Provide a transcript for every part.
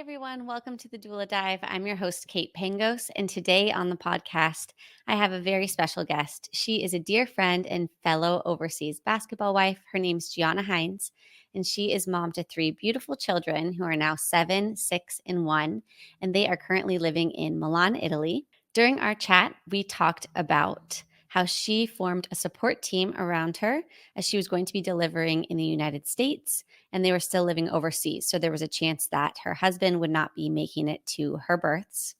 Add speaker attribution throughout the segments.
Speaker 1: everyone. Welcome to the Doula Dive. I'm your host, Kate Pangos, and today on the podcast, I have a very special guest. She is a dear friend and fellow overseas basketball wife. Her name's Gianna Hines, and she is mom to three beautiful children who are now 7, 6, and 1, and they are currently living in Milan, Italy. During our chat, we talked about how she formed a support team around her as she was going to be delivering in the United States, and they were still living overseas. So there was a chance that her husband would not be making it to her births.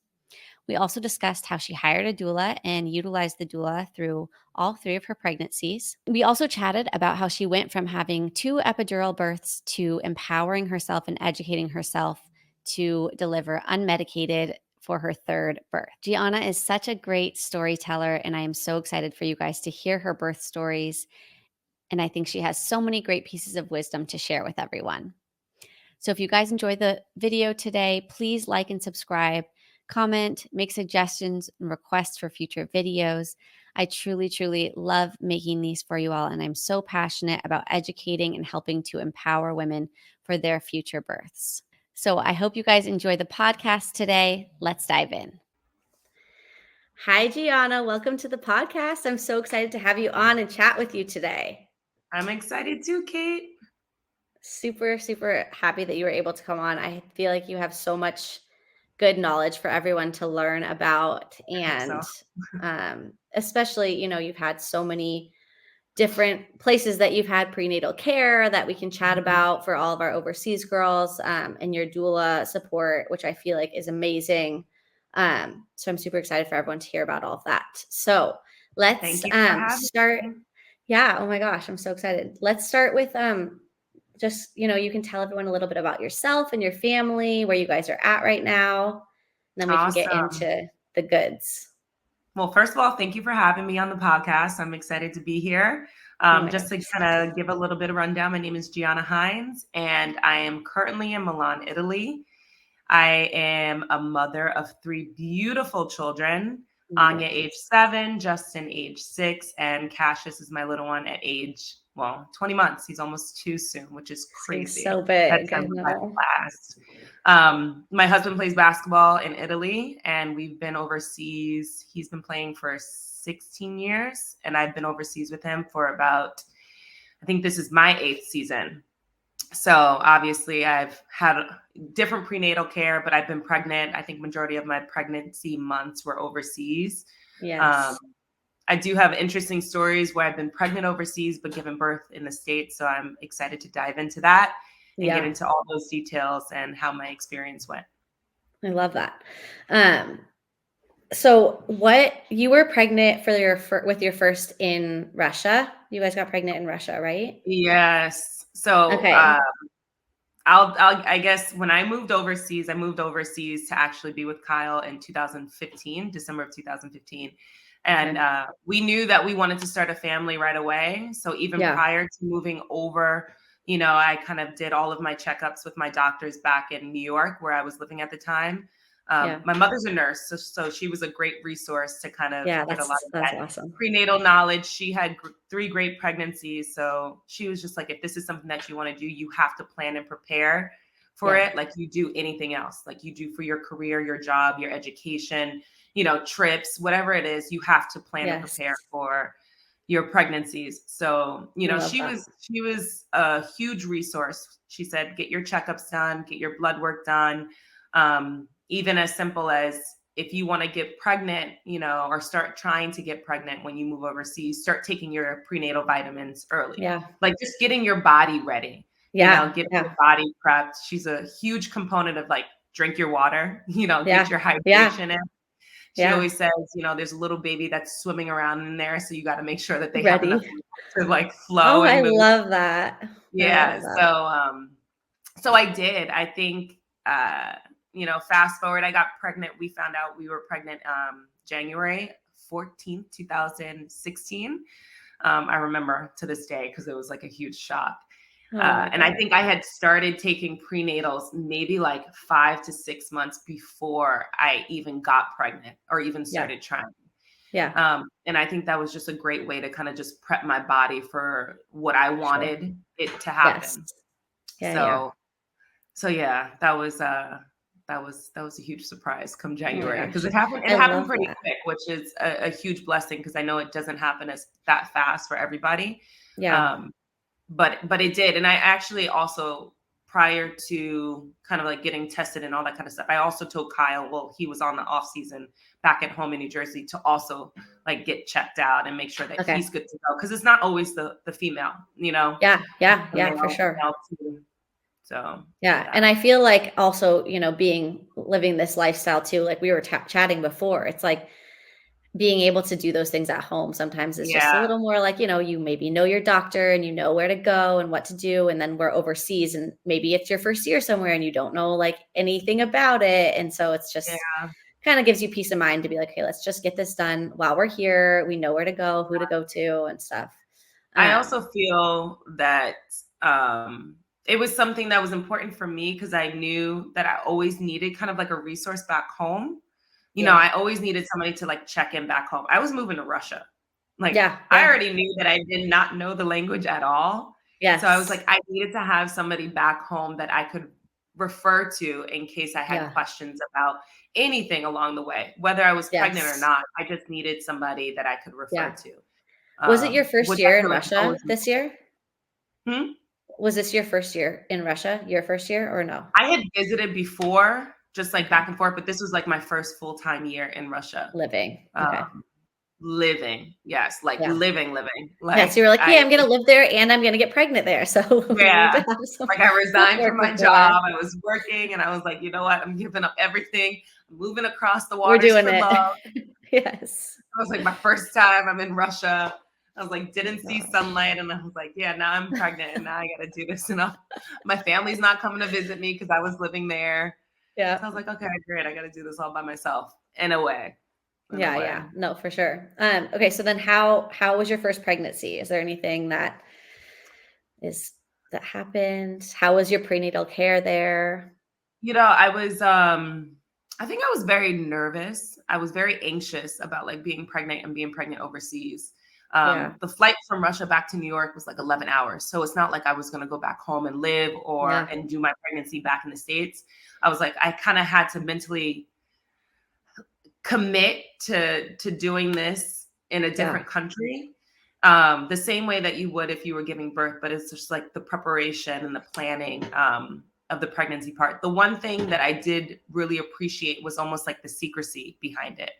Speaker 1: We also discussed how she hired a doula and utilized the doula through all 3 of her pregnancies. We also chatted about how she went from having 2 epidural births to empowering herself and educating herself to deliver unmedicated for her 3rd birth. Gianna is such a great storyteller, and I am so excited for you guys to hear her birth stories. And I think she has so many great pieces of wisdom to share with everyone. So if you guys enjoyed the video today, please like and subscribe, comment, make suggestions and requests for future videos. I truly, truly love making these for you all, and I'm so passionate about educating and helping to empower women for their future births. So I hope you guys enjoy the podcast today. Let's dive in. Hi, Gianna. Welcome to the podcast. I'm so excited to have you on and chat with you today.
Speaker 2: I'm excited too, Kate.
Speaker 1: Super, super happy that you were able to come on. I feel like you have so much good knowledge for everyone to learn about. And especially, you've had so many different places that you've had prenatal care that we can chat about for all of our overseas girls, and your doula support, which I feel like is amazing. So I'm super excited for everyone to hear about all of that. So let's start. Yeah. Oh my gosh. I'm so excited. Let's start with just, you can tell everyone a little bit about yourself and your family, where you guys are at right now. And then we can get into the goods.
Speaker 2: Well, first of all, thank you for having me on the podcast. I'm excited to be here. Just to kind of give a little bit of rundown, my name is Gianna Hines, and I am currently in Milan, Italy. I am a mother of 3 beautiful children. Anya, age 7, Justin, age 6, and Cassius is my little one at age 20 months. He's almost 2 soon, which is crazy.
Speaker 1: So big.
Speaker 2: My husband plays basketball in Italy, and we've been overseas. He's been playing for 16 years, and I've been overseas with him for about, I think this is my 8th season. So obviously I've had different prenatal care, but I've been pregnant. I think majority of my pregnancy months were overseas.
Speaker 1: Yes.
Speaker 2: I do have interesting stories where I've been pregnant overseas, but given birth in the States. So I'm excited to dive into that and get into all those details and how my experience went.
Speaker 1: I love that. So you were pregnant with your first in Russia. You guys got pregnant in Russia, right?
Speaker 2: Yes. So I guess when I moved overseas to actually be with Kyle in 2015, December of 2015. And we knew that we wanted to start a family right away. So even prior to moving over, I kind of did all of my checkups with my doctors back in New York, where I was living at the time. My mother's a nurse, so she was a great resource to kind of get a lot of that prenatal knowledge. She had 3 great pregnancies. So she was just like, if this is something that you want to do, you have to plan and prepare for it like you do anything else, like you do for your career, your job, your education, trips, whatever it is, you have to plan and prepare for your pregnancies. So, she was a huge resource. She said, get your checkups done, get your blood work done. Even as simple as if you want to get pregnant, or start trying to get pregnant when you move overseas, start taking your prenatal vitamins early. Like just getting your body ready, getting your body prepped. She's a huge component of like, drink your water, get your hydration in. She always says, there's a little baby that's swimming around in there. So you got to make sure that they have enough to like flow.
Speaker 1: I love that.
Speaker 2: Yeah. So I did. I think, fast forward, I got pregnant. We found out we were pregnant January 14th, 2016. I remember to this day because it was like a huge shock. And I think I had started taking prenatals maybe like 5 to 6 months before I even got pregnant or even started trying. And I think that was just a great way to kind of just prep my body for what I wanted it to happen. So that was that was a huge surprise come January, because it happened pretty quick, which is a huge blessing, because I know it doesn't happen that fast for everybody.
Speaker 1: Yeah.
Speaker 2: But it did. And I actually also, prior to kind of like getting tested and all that kind of stuff, I also told Kyle, well, he was on the off season back at home in New Jersey, to also like get checked out and make sure that he's good to go. Cause it's not always the female, you know?
Speaker 1: Yeah, for sure.
Speaker 2: So
Speaker 1: yeah. And I feel like also, you know, living this lifestyle too, like we were chatting before, it's like being able to do those things at home sometimes is just a little more like, you know, you maybe know your doctor and you know where to go and what to do. And then we're overseas and maybe it's your first year somewhere and you don't know like anything about it. And so it's just kind of gives you peace of mind to be like, hey, let's just get this done while we're here. We know where to go, who to go to and stuff.
Speaker 2: I also feel that it was something that was important for me, because I knew that I always needed kind of like a resource back home. You know, I always needed somebody to like check in back home. I was moving to Russia. Like, I already knew that I did not know the language at all. So I was like, I needed to have somebody back home that I could refer to in case I had questions about anything along the way, whether I was pregnant or not. I just needed somebody that I could refer to.
Speaker 1: Was it your first year in Russia this year? Was this your first year in Russia, your first year, or no?
Speaker 2: I had visited before, just like back and forth, but this was like my first full-time year in Russia.
Speaker 1: Living.
Speaker 2: Living. Yes. Like living.
Speaker 1: Like, so you were like, hey, I'm going to live there and I'm going to get pregnant there. So
Speaker 2: like I resigned from my job. I was working and I was like, you know what? I'm giving up everything. I'm moving across the water.
Speaker 1: We're doing it. Love.
Speaker 2: Yes. It was like my first time I'm in Russia. I was like, didn't see sunlight. And I was like, yeah, now I'm pregnant and now I got to do this. And my family's not coming to visit me because I was living there.
Speaker 1: Yeah.
Speaker 2: So I was like, okay, great. I got to do this all by myself in a way.
Speaker 1: Yeah. No, for sure. Okay. So then how was your first pregnancy? Is there anything that happened? How was your prenatal care there?
Speaker 2: You know, I was, I think I was very nervous. I was very anxious about like being pregnant and being pregnant overseas. The flight from Russia back to New York was like 11 hours. So it's not like I was going to go back home and live and do my pregnancy back in the States. I was like, I kind of had to mentally commit to doing this in a different country. The same way that you would if you were giving birth, but it's just like the preparation and the planning of the pregnancy part. The one thing that I did really appreciate was almost like the secrecy behind it.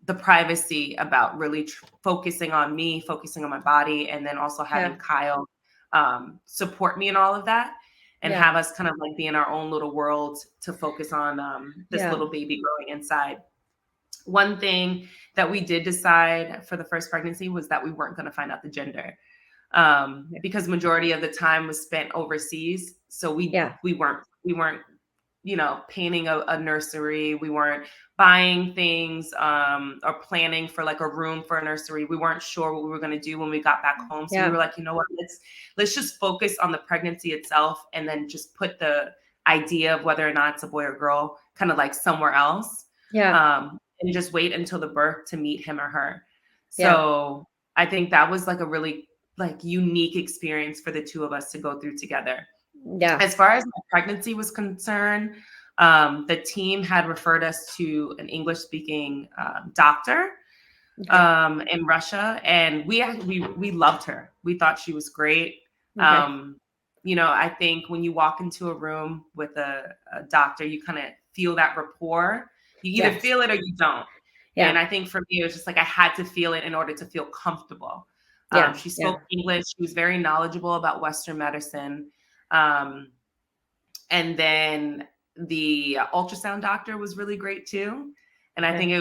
Speaker 2: The privacy about really focusing on me, focusing on my body, and then also having Kyle support me in all of that and have us kind of like be in our own little world to focus on this little baby growing inside. One thing that we did decide for the first pregnancy was that we weren't going to find out the gender because majority of the time was spent overseas. So we weren't, you know, painting a nursery. We weren't buying things or planning for like a room for a nursery. We weren't sure what we were going to do when we got back home. So we were like, you know what, let's just focus on the pregnancy itself and then just put the idea of whether or not it's a boy or girl kind of like somewhere else. And just wait until the birth to meet him or her. So I think that was like a really like unique experience for the two of us to go through together. As far as my pregnancy was concerned, the team had referred us to an English-speaking doctor in Russia, and we loved her. We thought she was great. You know, I think when you walk into a room with a doctor, you kind of feel that rapport. You either feel it or you don't. And I think for me, it was just like I had to feel it in order to feel comfortable. She spoke English. She was very knowledgeable about Western medicine. And then the ultrasound doctor was really great too. And I think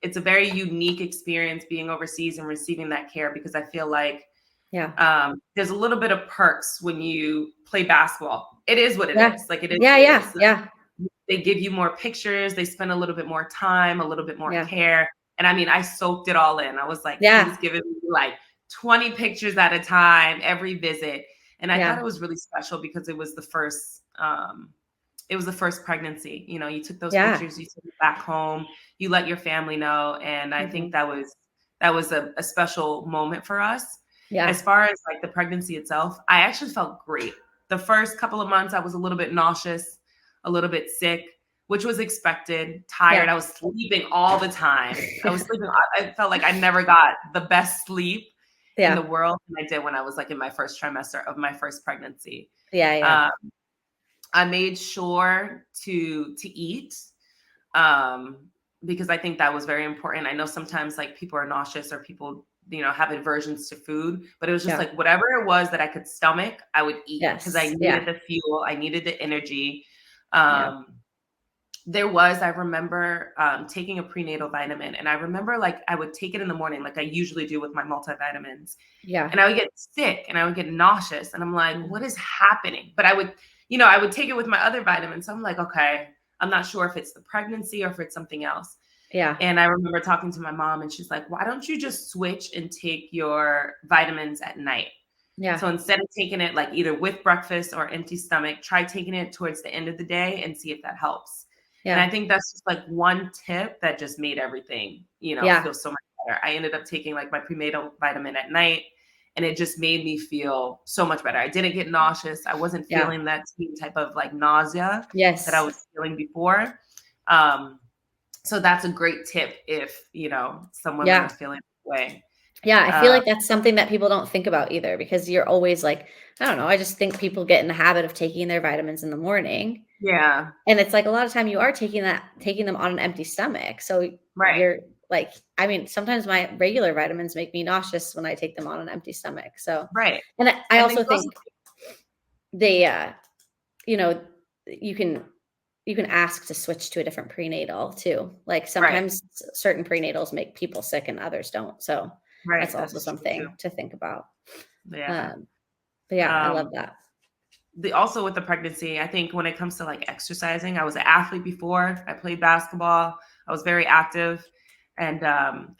Speaker 2: it's a very unique experience being overseas and receiving that care, because I feel like there's a little bit of perks when you play basketball. It is what it is. Like it is. They give you more pictures. They spend a little bit more time, a little bit more care. And I mean, I soaked it all in. I was like, he was giving me like 20 pictures at a time, every visit. And I thought it was really special because it was the first pregnancy. You know, you took those pictures, you took it back home, you let your family know. And I think that was a special moment for us. As far as like the pregnancy itself, I actually felt great. The first couple of months, I was a little bit nauseous. a little bit sick, which was expected, tired. I was sleeping all the time. I felt like I never got the best sleep in the world than I did when I was like in my first trimester of my first pregnancy. I made sure to eat, because I think that was very important. I know sometimes like people are nauseous or people, have aversions to food, but it was just like whatever it was that I could stomach, I would eat because I needed the fuel. I needed the energy. I remember taking a prenatal vitamin, and I remember like I would take it in the morning, like I usually do with my multivitamins. And I would get sick and I would get nauseous, and I'm like, what is happening? But I would take it with my other vitamins. So I'm like, okay, I'm not sure if it's the pregnancy or if it's something else. And I remember talking to my mom, and she's like, why don't you just switch and take your vitamins at night? So instead of taking it like either with breakfast or empty stomach, try taking it towards the end of the day and see if that helps. And I think that's just like one tip that just made everything, feel so much better. I ended up taking like my prenatal vitamin at night, and it just made me feel so much better. I didn't get nauseous. I wasn't feeling that same type of like nausea that I was feeling before. So that's a great tip if, some women are feeling that way.
Speaker 1: I feel like that's something that people don't think about either, because you're always like, I don't know, I just think people get in the habit of taking their vitamins in the morning. And it's like a lot of time you are taking them on an empty stomach. So you're like, I mean, sometimes my regular vitamins make me nauseous when I take them on an empty stomach. So, and I also think they, you can ask to switch to a different prenatal too. Like sometimes certain prenatals make people sick and others don't. So that's also something to think about. But I love that.
Speaker 2: Also with the pregnancy, I think when it comes to like exercising, I was an athlete before. I played basketball. I was very active, and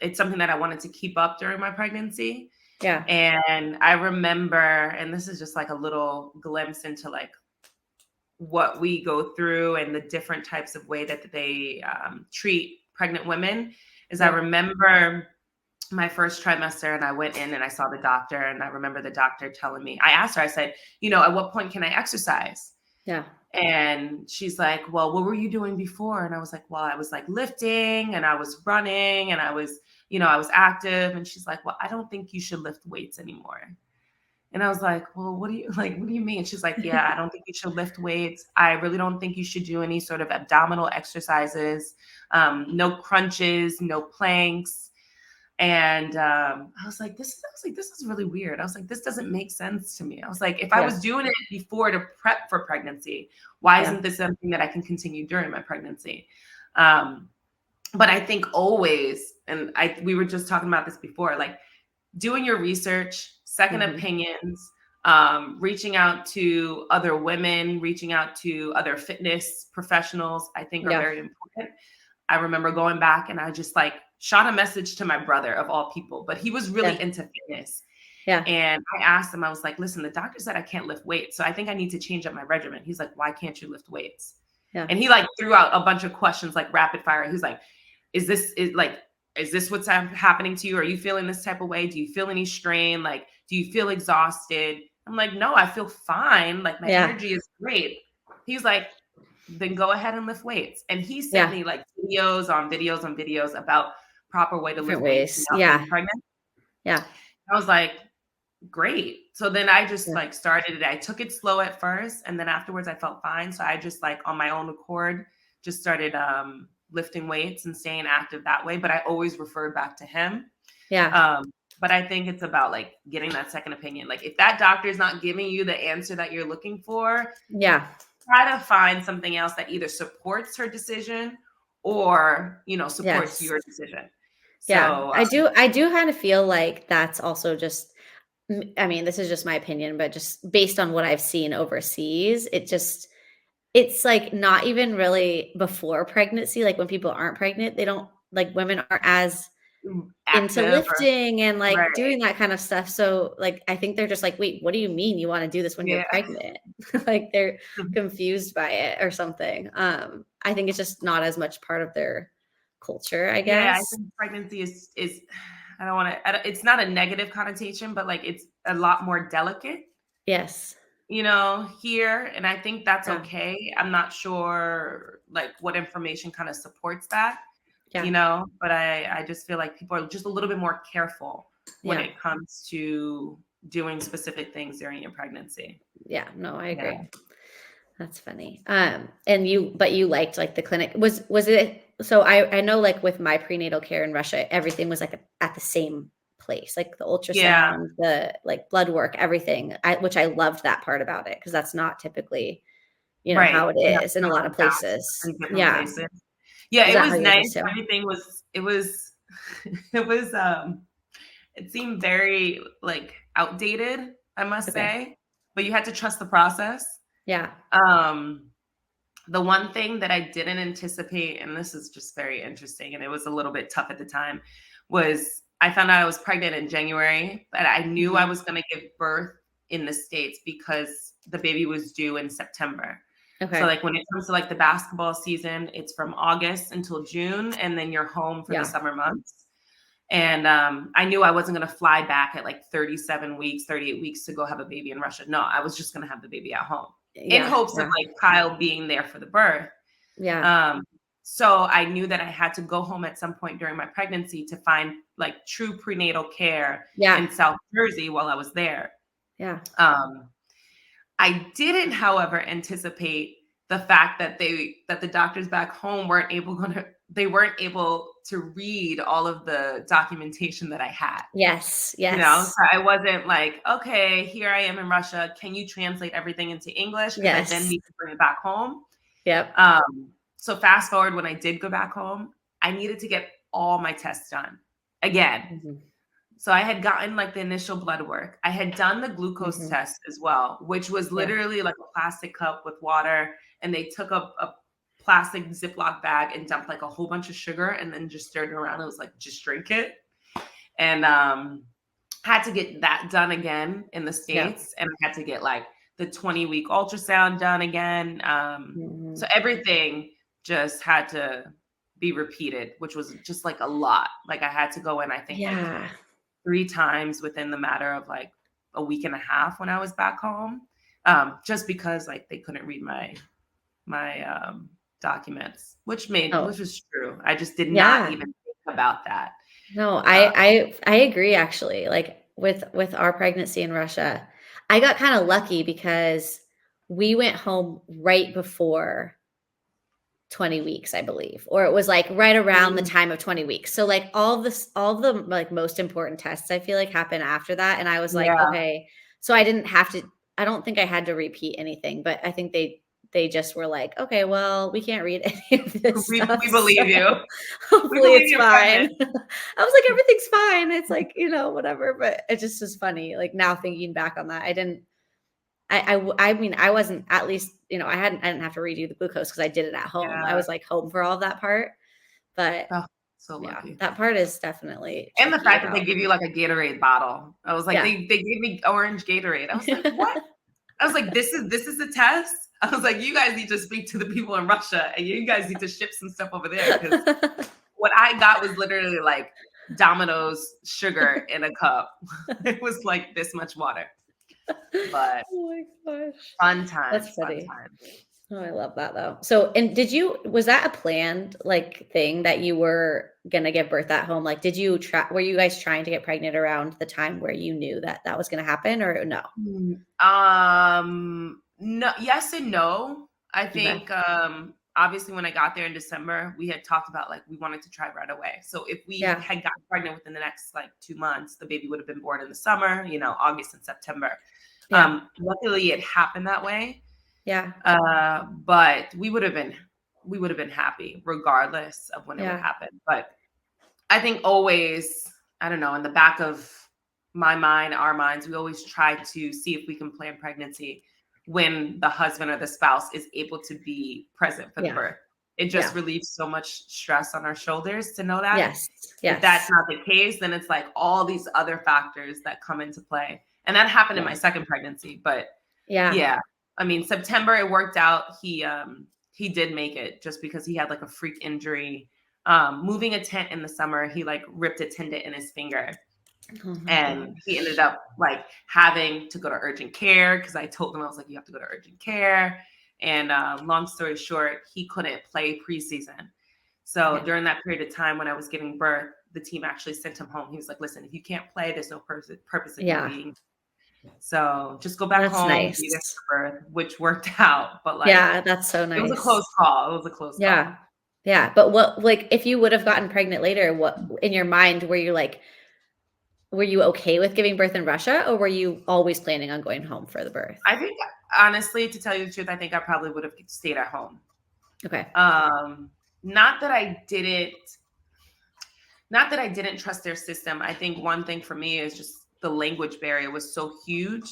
Speaker 2: it's something that I wanted to keep up during my pregnancy. And I remember, and this is just like a little glimpse into like what we go through and the different types of way that they treat pregnant women, is I remember my first trimester, and I went in and I saw the doctor, and I remember the doctor telling me, I asked her, I said, at what point can I exercise? And she's like, well, what were you doing before? And I was like, well, I was like lifting, and I was running, and I was, I was active. And she's like, well, I don't think you should lift weights anymore. And I was like, well, what do you mean? She's like, yeah, I don't think you should lift weights. I really don't think you should do any sort of abdominal exercises, no crunches, no planks. And I was like, this is really weird. I was like, this doesn't make sense to me. I was like, if I was doing it before to prep for pregnancy, why isn't this something that I can continue during my pregnancy? But I think always, and we were just talking about this before, like doing your research, second opinions, reaching out to other women, reaching out to other fitness professionals, I think are very important. I remember going back and I just like shot a message to my brother of all people, but he was really into fitness. And I asked him, I was like, listen, the doctor said I can't lift weights, so I think I need to change up my regimen. He's like, why can't you lift weights? And he like threw out a bunch of questions, like rapid fire. He's like, is this what's happening to you? Are you feeling this type of way? Do you feel any strain? Like, do you feel exhausted? I'm like, no, I feel fine. Like my energy is great. He's like, then go ahead and lift weights. And he sent me like videos on videos about proper way to lift weights. Pregnant. I was like, great. So then I just like started it. I took it slow at first, and then afterwards I felt fine. So I just like on my own accord just started lifting weights and staying active that way. But I always referred back to him. But I think it's about like getting that second opinion. Like if that doctor is not giving you the answer that you're looking for, try to find something else that either supports her decision or, supports your decision. So,
Speaker 1: I do kind of feel like that's also just, I mean, this is just my opinion, but just based on what I've seen overseas, it's like not even really before pregnancy. Like when people aren't pregnant, they don't like, women aren't as into lifting and like doing that kind of stuff. So like, I think they're just like, wait, what do you mean you want to do this when you're pregnant? Like they're confused by it or something. I think it's just not as much part of their culture, I guess.
Speaker 2: Yeah, I think pregnancy is I don't want to, it's not a negative connotation, but like it's a lot more delicate.
Speaker 1: Yes.
Speaker 2: here. And I think that's okay. I'm not sure like what information kind of supports that, but I just feel like people are just a little bit more careful when it comes to doing specific things during your pregnancy.
Speaker 1: Yeah, no, I agree. That's funny. And you liked like the clinic. Was it, so I know like with my prenatal care in Russia, everything was like at the same place, like the ultrasound, the like blood work, everything, which I loved that part about it. Cause that's not typically, how it is in a lot of places.
Speaker 2: Places. Yeah. It was nice. Everything was, it seemed very like outdated, I must say, but you had to trust the process.
Speaker 1: Yeah.
Speaker 2: The one thing that I didn't anticipate, and this is just very interesting, and it was a little bit tough at the time, was I found out I was pregnant in January, but I knew I was going to give birth in the States because the baby was due in September. Okay. So like when it comes to like the basketball season, it's from August until June, and then you're home for the summer months. And I knew I wasn't going to fly back at like 38 weeks to go have a baby in Russia. No, I was just going to have the baby at home in hopes of like Kyle being there for the birth. Yeah. So I knew that I had to go home at some point during my pregnancy to find like true prenatal care in South Jersey while I was there. Yeah. I didn't, however, anticipate the fact that the doctors back home weren't able to read all of the documentation that I had.
Speaker 1: Yes.
Speaker 2: So I wasn't like, okay, here I am in Russia. Can you translate everything into English? Because I then need to bring it back home. Yep. So fast forward, when I did go back home, I needed to get all my tests done again. Mm-hmm. So I had gotten like the initial blood work. I had done the glucose test as well, which was literally like a plastic cup with water. And they took a plastic Ziploc bag and dumped like a whole bunch of sugar and then just stirred it around. It was like, just drink it. And had to get that done again in the States. And I had to get like the 20-week ultrasound done again. So everything just had to be repeated, which was just like a lot. Like I had to go in, I think like 3 times within the matter of like a week and a half when I was back home. Just because like they couldn't read my documents, which was true. I just did not even think about that.
Speaker 1: No, I agree actually. Like with our pregnancy in Russia, I got kind of lucky because we went home right before 20 weeks, I believe, or it was like right around the time of 20 weeks. So like all the like most important tests I feel like happen after that. And I was like, okay, so I don't think I had to repeat anything, but I think they just were like, okay, well, we can't read any of this stuff.
Speaker 2: We believe you.
Speaker 1: Hopefully it's fine. I was like, everything's fine. It's like, whatever, but it just was funny. Like now thinking back on that, I mean, I wasn't, at least, I didn't have to redo the glucose because I did it at home. Yeah. I was like home for all of that part, but
Speaker 2: so lucky.
Speaker 1: That part is definitely.
Speaker 2: And the fact that they give you like a Gatorade bottle. I was like, they gave me orange Gatorade. I was like, what? I was like, this is the test. I was like, you guys need to speak to the people in Russia and you guys need to ship some stuff over there. Because what I got was literally like Domino's sugar in a cup. It was like this much water. But
Speaker 1: oh my gosh,
Speaker 2: fun time.
Speaker 1: That's funny. Oh, I love that though. So, and was that a planned like thing that you were going to give birth at home? Like, were you guys trying to get pregnant around the time where you knew that was going to happen or no?
Speaker 2: No, yes and no. I think, obviously when I got there in December, we had talked about like, we wanted to try right away. So if we had gotten pregnant within the next like 2 months, the baby would have been born in the summer, August and September. Luckily it happened that way. Yeah. But we would have been happy regardless of when it would happen. But I think always, I don't know, in the back of my mind, our minds, we always try to see if we can plan pregnancy when the husband or the spouse is able to be present for the birth. It just relieves so much stress on our shoulders to know that. Yes. If that's not the case, then it's like all these other factors that come into play. And that happened in my second pregnancy. But I mean, September, it worked out. He did make it just because he had like a freak injury. Moving a tent in the summer, he like ripped a tendon in his finger. And he ended up like having to go to urgent care because I told him, I was like, you have to go to urgent care. And long story short, he couldn't play preseason. So during that period of time when I was giving birth, the team actually sent him home. He was like, listen, if you can't play, there's no purpose of you being. So just go back home, be there for birth, which worked out. But like,
Speaker 1: that's so nice.
Speaker 2: It was a close call. It was a close call.
Speaker 1: Yeah. But what, like, if you would have gotten pregnant later, what in your mind were you like, were you okay with giving birth in Russia, or were you always planning on going home for the birth?
Speaker 2: I think, honestly, to tell you the truth, I think I probably would have stayed at home.
Speaker 1: Okay.
Speaker 2: Not that I didn't trust their system. I think one thing for me is just the language barrier was so huge.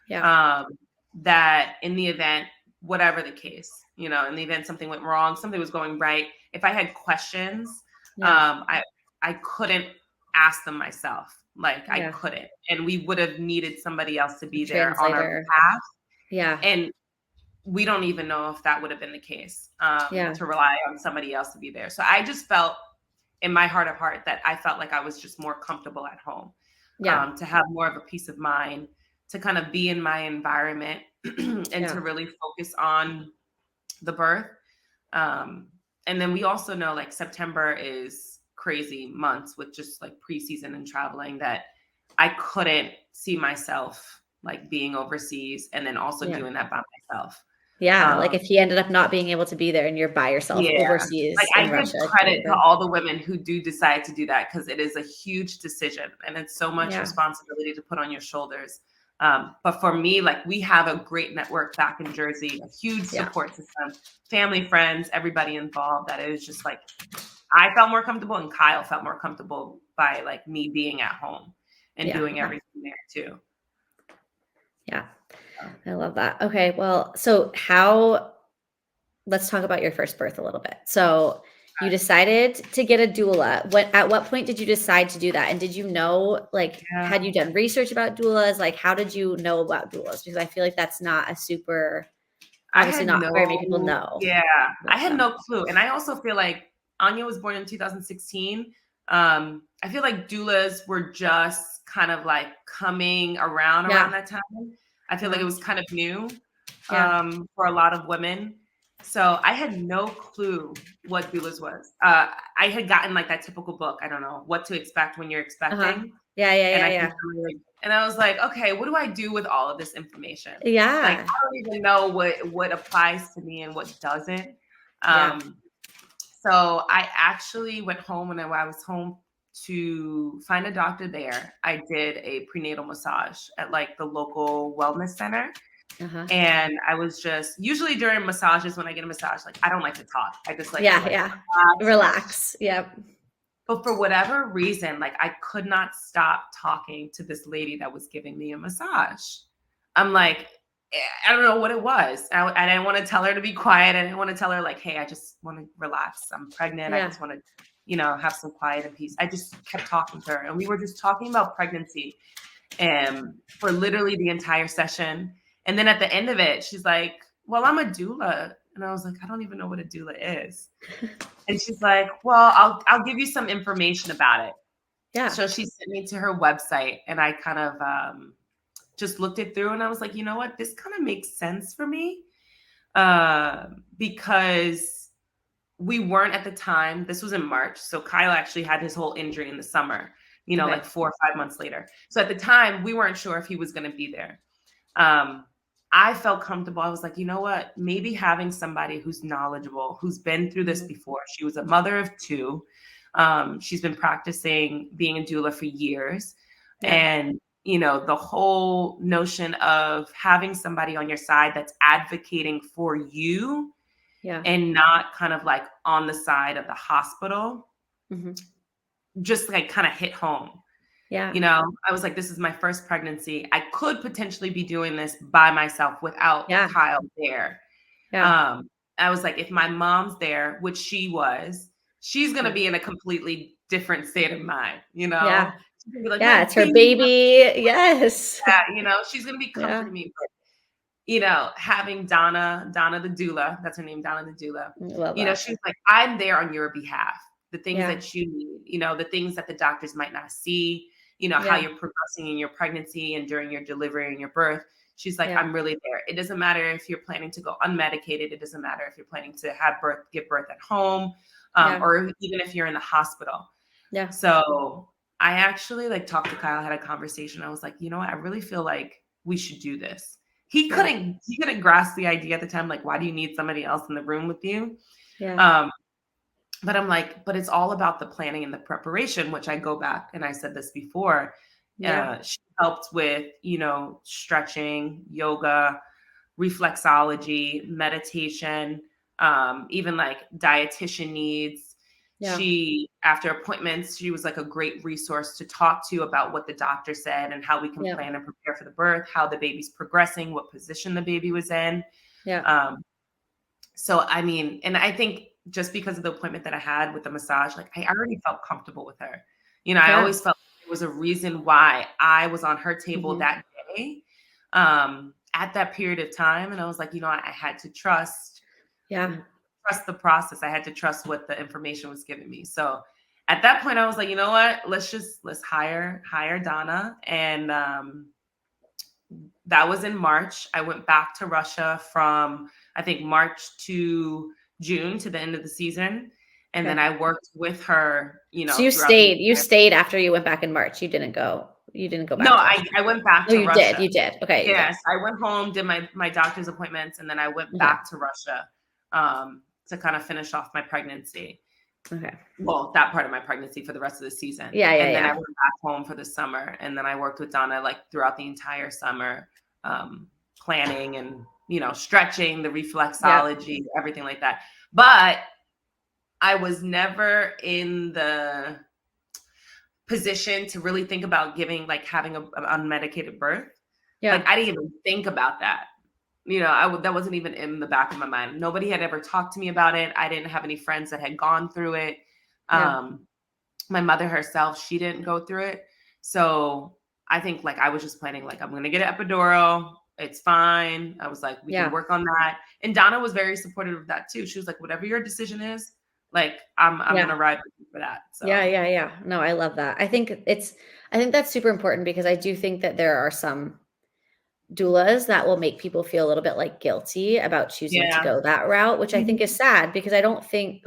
Speaker 2: That in the event, whatever the case, in the event something went wrong, something was going right, if I had questions, I couldn't ask them myself. Like I couldn't, and we would have needed somebody else to be there on our behalf.
Speaker 1: Yeah.
Speaker 2: And we don't even know if that would have been the case, to rely on somebody else to be there. So I just felt in my heart of heart that I felt like I was just more comfortable at home, to have more of a peace of mind, to kind of be in my environment and to really focus on the birth. And then we also know like September is crazy months with just like preseason and traveling, that I couldn't see myself like being overseas and then also doing that by myself.
Speaker 1: Like if he ended up not being able to be there and you're by yourself overseas.
Speaker 2: Like I give credit to all the women who do decide to do that, because it is a huge decision and it's so much responsibility to put on your shoulders. But for me, like we have a great network back in Jersey, a huge support system, family, friends, everybody involved, that it was just like, I felt more comfortable and Kyle felt more comfortable by like me being at home and doing everything there too.
Speaker 1: Yeah. I love that. Okay. Well, so let's talk about your first birth a little bit. So you decided to get a doula. At what point did you decide to do that? And did you know, like, had you done research about doulas? Like, how did you know about doulas? Because I feel like that's not obviously not very many people know.
Speaker 2: Yeah. I had no clue. And I also feel like Anya was born in 2016. I feel like doulas were just kind of like coming around that time. I feel like it was kind of new for a lot of women. So I had no clue what doulas was. I had gotten like that typical book. I don't know what to expect when you're expecting. And I was like, okay, what do I do with all of this information? Like, I don't even know what applies to me and what doesn't. So I actually went home when I was home to find a doctor there. I did a prenatal massage at like the local wellness center. And I was just, usually during massages, when I get a massage, like I don't like to talk. I just like
Speaker 1: relax.
Speaker 2: But for whatever reason, like I could not stop talking to this lady that was giving me a massage. I'm like, I don't know what it was. I didn't want to tell her to be quiet. I didn't want to tell her like, hey, I just want to relax. I'm pregnant. I just want to, have some quiet and peace. I just kept talking to her, and we were just talking about pregnancy for literally the entire session. And then at the end of it, she's like, well, I'm a doula. And I was like, I don't even know what a doula is. And she's like, well, I'll give you some information about it. Yeah. So she sent me to her website, and I kind of just looked it through, and I was like, you know what? This kind of makes sense for me, because we weren't at the time. This was in March. So Kyle actually had his whole injury in the summer, like 4 or 5 months later. So at the time, we weren't sure if he was going to be there. I felt comfortable. I was like, you know what? Maybe having somebody who's knowledgeable, who's been through this before. She was a mother of 2. She's been practicing being a doula for years. And, the whole notion of having somebody on your side that's advocating for you and not kind of like on the side of the hospital, just like kind of hit home. Yeah. I was like, this is my first pregnancy. I could potentially be doing this by myself without Kyle there. Yeah. I was like, if my mom's there, which she was, she's going to be in a completely different state of mind,
Speaker 1: Yeah. She's gonna be like, it's her baby. Yes.
Speaker 2: Yeah. She's going to be comforting me. But, having Donna the doula, that's her name, Donna the doula, she's like, I'm there on your behalf. The things that you need, the things that the doctors might not see. how you're progressing in your pregnancy and during your delivery and your birth. She's like, I'm really there. It doesn't matter if you're planning to go unmedicated. It doesn't matter if you're planning to give birth at home, or even if you're in the hospital.
Speaker 1: Yeah.
Speaker 2: So I actually talked to Kyle, had a conversation. I was like, you know what? I really feel like we should do this. He couldn't grasp the idea at the time. Like, why do you need somebody else in the room with you?
Speaker 1: Yeah.
Speaker 2: But I'm like, but it's all about the planning and the preparation, which I go back and I said this before. She helped with, stretching, yoga, reflexology, meditation, even dietitian needs.
Speaker 1: Yeah.
Speaker 2: She, after appointments, she was a great resource to talk to about what the doctor said and how we can plan and prepare for the birth, how the baby's progressing, what position the baby was in.
Speaker 1: Yeah.
Speaker 2: So, I mean, and I think just because of the appointment that I had with the massage, I already felt comfortable with her. I always felt there was a reason why I was on her table that day, at that period of time. And I was like, I had to trust the process. I had to trust what the information was giving me. So at that point, I was like, you know what, let's hire Donna. And that was in March. I went back to Russia from, I think, March to June, to the end of the season. And then I worked with her,
Speaker 1: So you stayed after you went back in March. You didn't go back.
Speaker 2: No, I went back to Russia.
Speaker 1: You did. Okay.
Speaker 2: Yes. I went home, did my doctor's appointments, and then I went back to Russia to kind of finish off my pregnancy.
Speaker 1: Okay.
Speaker 2: Well, that part of my pregnancy for the rest of the season.
Speaker 1: Yeah.
Speaker 2: And then I went back home for the summer. And then I worked with Donna throughout the entire summer, planning and, stretching, the reflexology, everything like that. But I was never in the position to really think about having an unmedicated birth. Yeah. I didn't even think about that. That wasn't even in the back of my mind. Nobody had ever talked to me about it. I didn't have any friends that had gone through it. My mother herself, she didn't go through it. So I think I was just planning, I'm going to get an epidural. It's fine. I was like, we can work on that. And Donna was very supportive of that too. She was like, whatever your decision is, I'm going to ride with you for that. So.
Speaker 1: Yeah. No, I love that. I think that's super important, because I do think that there are some doulas that will make people feel a little bit guilty about choosing to go that route, which I think is sad, because I don't think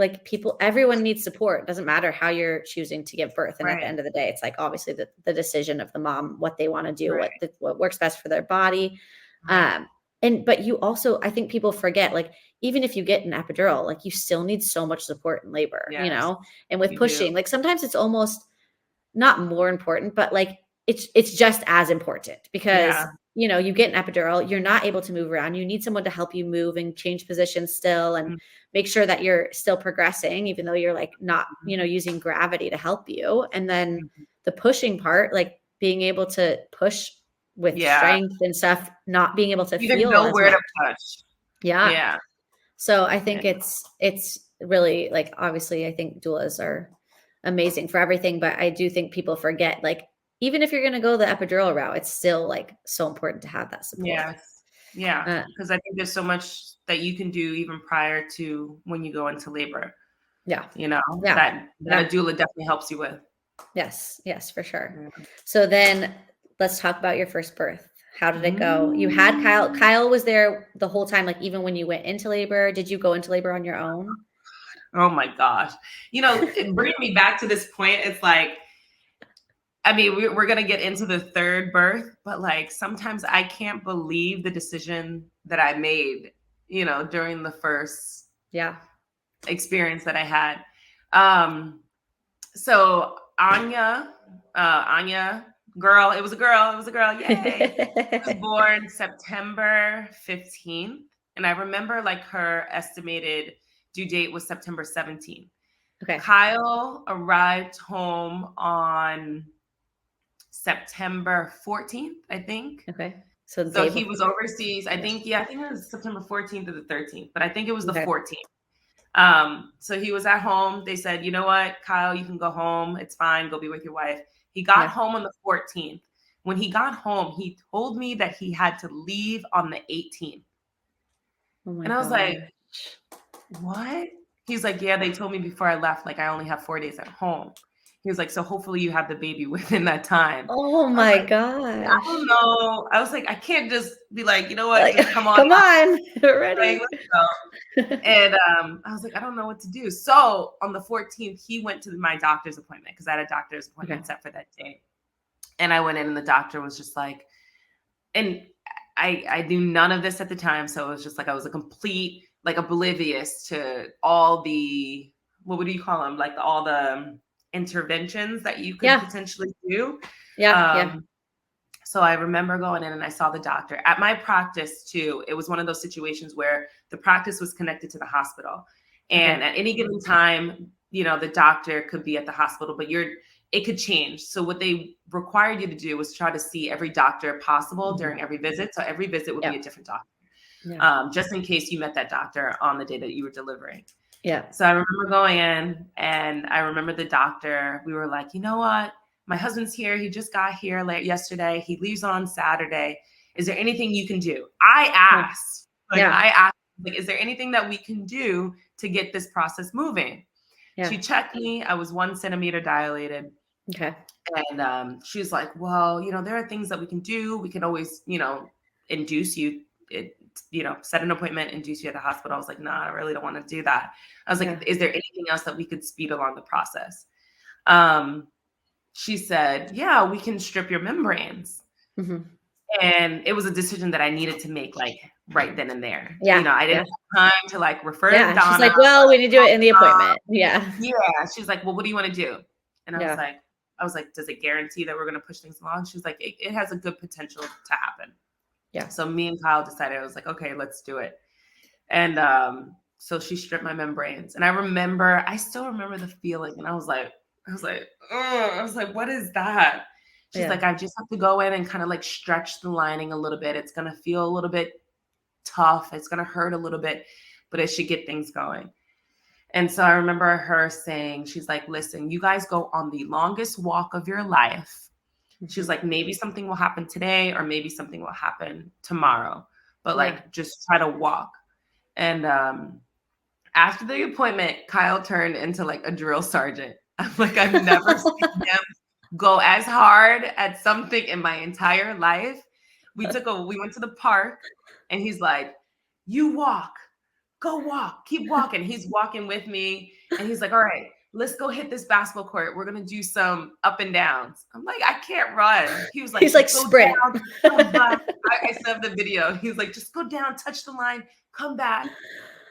Speaker 1: everyone needs support. It doesn't matter how you're choosing to give birth. And at the end of the day, it's obviously the decision of the mom, what they want to do, what works best for their body. But you also, I think people forget, even if you get an epidural, you still need so much support in labor, and with pushing, sometimes it's almost not more important, but it's just as important, because you get an epidural, you're not able to move around. You need someone to help you move and change positions still, and make sure that you're still progressing, even though you're not, using gravity to help you. And then the pushing part, being able to push with strength and stuff, not being able to feel
Speaker 2: know where to push.
Speaker 1: Yeah. So I think it's really obviously I think doulas are amazing for everything, but I do think people forget, even if you're going to go the epidural route, it's still so important to have that support.
Speaker 2: Yes. Yeah. Because I think there's so much that you can do even prior to when you go into labor.
Speaker 1: Yeah.
Speaker 2: That a doula definitely helps you with.
Speaker 1: Yes, for sure. Yeah. So then let's talk about your first birth. How did it go? You had Kyle. Kyle was there the whole time, even when you went into labor. Did you go into labor on your own?
Speaker 2: Oh my gosh. Bringing me back to this point, it's I mean, we're going to get into the third birth, but sometimes I can't believe the decision that I made, during the first experience that I had. So Anya, girl, it was a girl, yay. She was born September 15th. And I remember her estimated due date was September 17th.
Speaker 1: Okay.
Speaker 2: Kyle arrived home on September 14th, I think.
Speaker 1: Okay.
Speaker 2: So he was overseas. I think it was September 14th or the 13th, but I think it was the 14th. So he was at home. They said, you know what, Kyle, you can go home. It's fine. Go be with your wife. He got home on the 14th. When he got home, he told me that he had to leave on the 18th.
Speaker 1: Oh
Speaker 2: and I was like, what? He's like, yeah, they told me before I left, I only have 4 days at home. He was like, so hopefully you have the baby within that time.
Speaker 1: Oh my
Speaker 2: gosh. I don't know. I was like, I can't just be like, you know what, just come on.
Speaker 1: Come on. Ready.
Speaker 2: Like, let's go. And I was like, I don't know what to do. So on the 14th, he went to my doctor's appointment because I had a doctor's appointment set for that day. And I went in and the doctor was just like, and I knew none of this at the time. So it was just like, I was a complete, like oblivious to all the, what would you call them? Like all the interventions that you could potentially do. So I remember going in and I saw the doctor at my practice too. It was one of those situations where the practice was connected to the hospital. And at any given time, you know, the doctor could be at the hospital, but it could change. So what they required you to do was try to see every doctor possible during every visit. So every visit would be a different doctor, just in case you met that doctor on the day that you were delivering. So I remember going in and I remember the doctor, we were like, you know what? My husband's here. He just got here yesterday. He leaves on Saturday. Is there anything you can do? I asked, like, is there anything that we can do to get this process moving? She checked me. I was 1 centimeter dilated. And she's like, well, you know, there are things that we can do. We can always, you know, induce you, set an appointment, induce you at the hospital. I was like, nah, I really don't want to do that. I was like, is there anything else that we could speed along the process? She said, yeah, we can strip your membranes. And it was a decision that I needed to make like right then and there. You know, I didn't have time to like refer to Donna.
Speaker 1: She's like, well, we need to do it in the appointment.
Speaker 2: She's like, well, what do you want to do? And I was like, does it guarantee that we're going to push things along? She's like, it has a good potential to happen. So me and Kyle decided, I was like, okay, let's do it. And so she stripped my membranes. And I still remember the feeling. And I was like, what is that? She's like, I just have to go in and kind of like stretch the lining a little bit. It's going to feel a little bit tough. It's going to hurt a little bit, but it should get things going. And so I remember her saying, she's like, listen, you guys go on the longest walk of your life. She's like, maybe something will happen today or maybe something will happen tomorrow, but like, just try to walk. And after the appointment, Kyle turned into like a drill sergeant. I'm like, I've never seen him go as hard at something in my entire life. We went to the park and he's like, you walk, go walk, keep walking. He's walking with me and he's like, all right, let's go hit this basketball court. We're going to do some up and downs. I'm like, I can't run. He was like,
Speaker 1: he's like, sprint.
Speaker 2: I still have the video. He's like, just go down, touch the line, come back.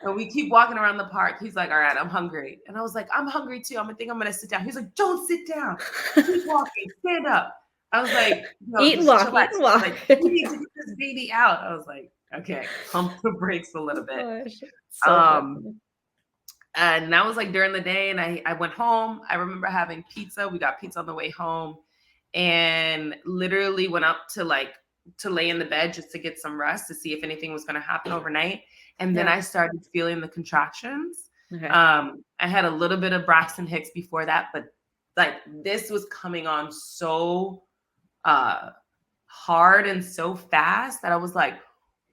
Speaker 2: And we keep walking around the park. He's like, all right, I'm hungry. And I was like, I'm hungry too. I'm going to sit down. He's like, don't sit down. Keep walking. Stand up. I was like, no,
Speaker 1: eat and walk.
Speaker 2: Like, we need to get this baby out. I was like, okay, pump the brakes a little bit. And that was like during the day. And I went home. I remember having pizza. We got pizza on the way home and literally went up to lay in the bed just to get some rest to see if anything was going to happen overnight. And then I started feeling the contractions. I had a little bit of Braxton Hicks before that, but like this was coming on so hard and so fast that I was like,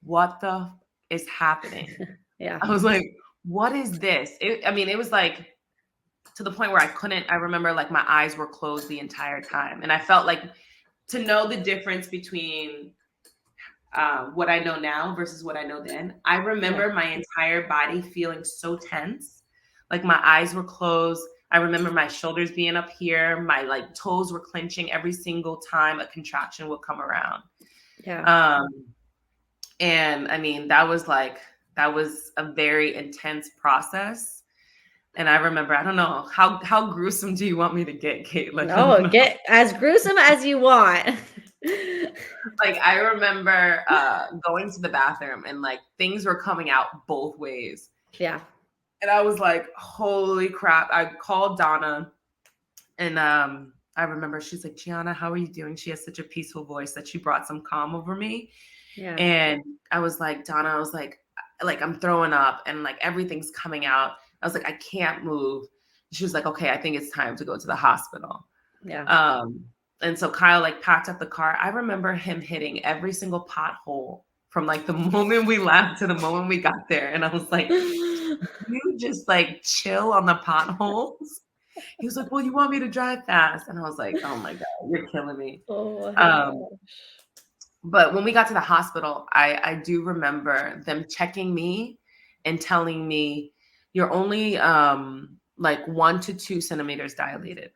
Speaker 2: what the is happening? I was like, what is this? It was like to the point where I remember like my eyes were closed the entire time. And I felt like to know the difference between what I know now versus what I know then. I remember my entire body feeling so tense. Like my eyes were closed. I remember my shoulders being up here. My like toes were clenching every single time a contraction would come around. And I mean, that was a very intense process. And I remember, I don't know, how gruesome do you want me to get, Kate? Like,
Speaker 1: no, get as gruesome as you want.
Speaker 2: Like, I remember going to the bathroom and like things were coming out both ways. And I was like, holy crap. I called Donna and I remember she's like, Gianna, how are you doing? She has such a peaceful voice that she brought some calm over me. And I was like, Donna, I was like I'm throwing up and like everything's coming out. I was like, I can't move. She was like, okay, I think it's time to go to the hospital. And so Kyle like packed up the car. I remember him hitting every single pothole from like the moment we left to the moment we got there. And I was like, you just like chill on the potholes. He was like, well, you want me to drive fast? And I was like, oh my God, you're killing me.
Speaker 1: Oh my gosh.
Speaker 2: But when we got to the hospital, I do remember them checking me and telling me you're only like 1 to 2 centimeters dilated.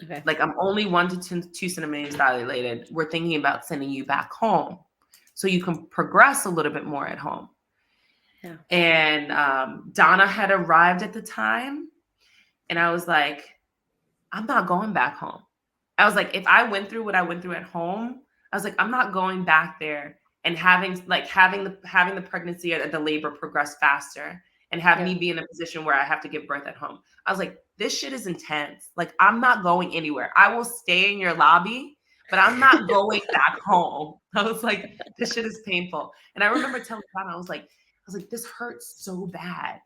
Speaker 1: Okay.
Speaker 2: Like I'm only 1 to 2 centimeters dilated. We're thinking about sending you back home so you can progress a little bit more at home.
Speaker 1: Yeah.
Speaker 2: And Donna had arrived at the time. And I was like, I'm not going back home. I was like, if I went through what I went through at home, I was like, I'm not going back there and having the pregnancy or the labor progress faster and have me be in a position where I have to give birth at home. I was like, this shit is intense. Like, I'm not going anywhere. I will stay in your lobby, but I'm not going back home. I was like, this shit is painful. And I remember telling Donna, I was like, this hurts so bad.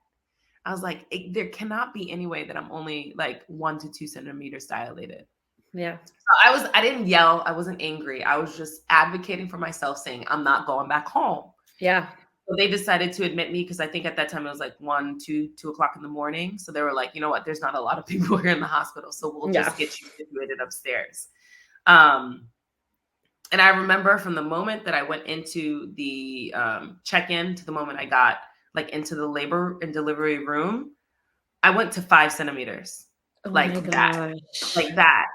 Speaker 2: I was like, there cannot be any way that I'm only like 1 to 2 centimeters dilated.
Speaker 1: Yeah.
Speaker 2: So I didn't yell. I wasn't angry. I was just advocating for myself, saying, I'm not going back home.
Speaker 1: Yeah.
Speaker 2: So they decided to admit me because I think at that time it was like 2 o'clock in the morning. So they were like, you know what? There's not a lot of people here in the hospital. So we'll just get you situated upstairs. And I remember from the moment that I went into the check-in to the moment I got like into the labor and delivery room, I went to 5 centimeters. Like that.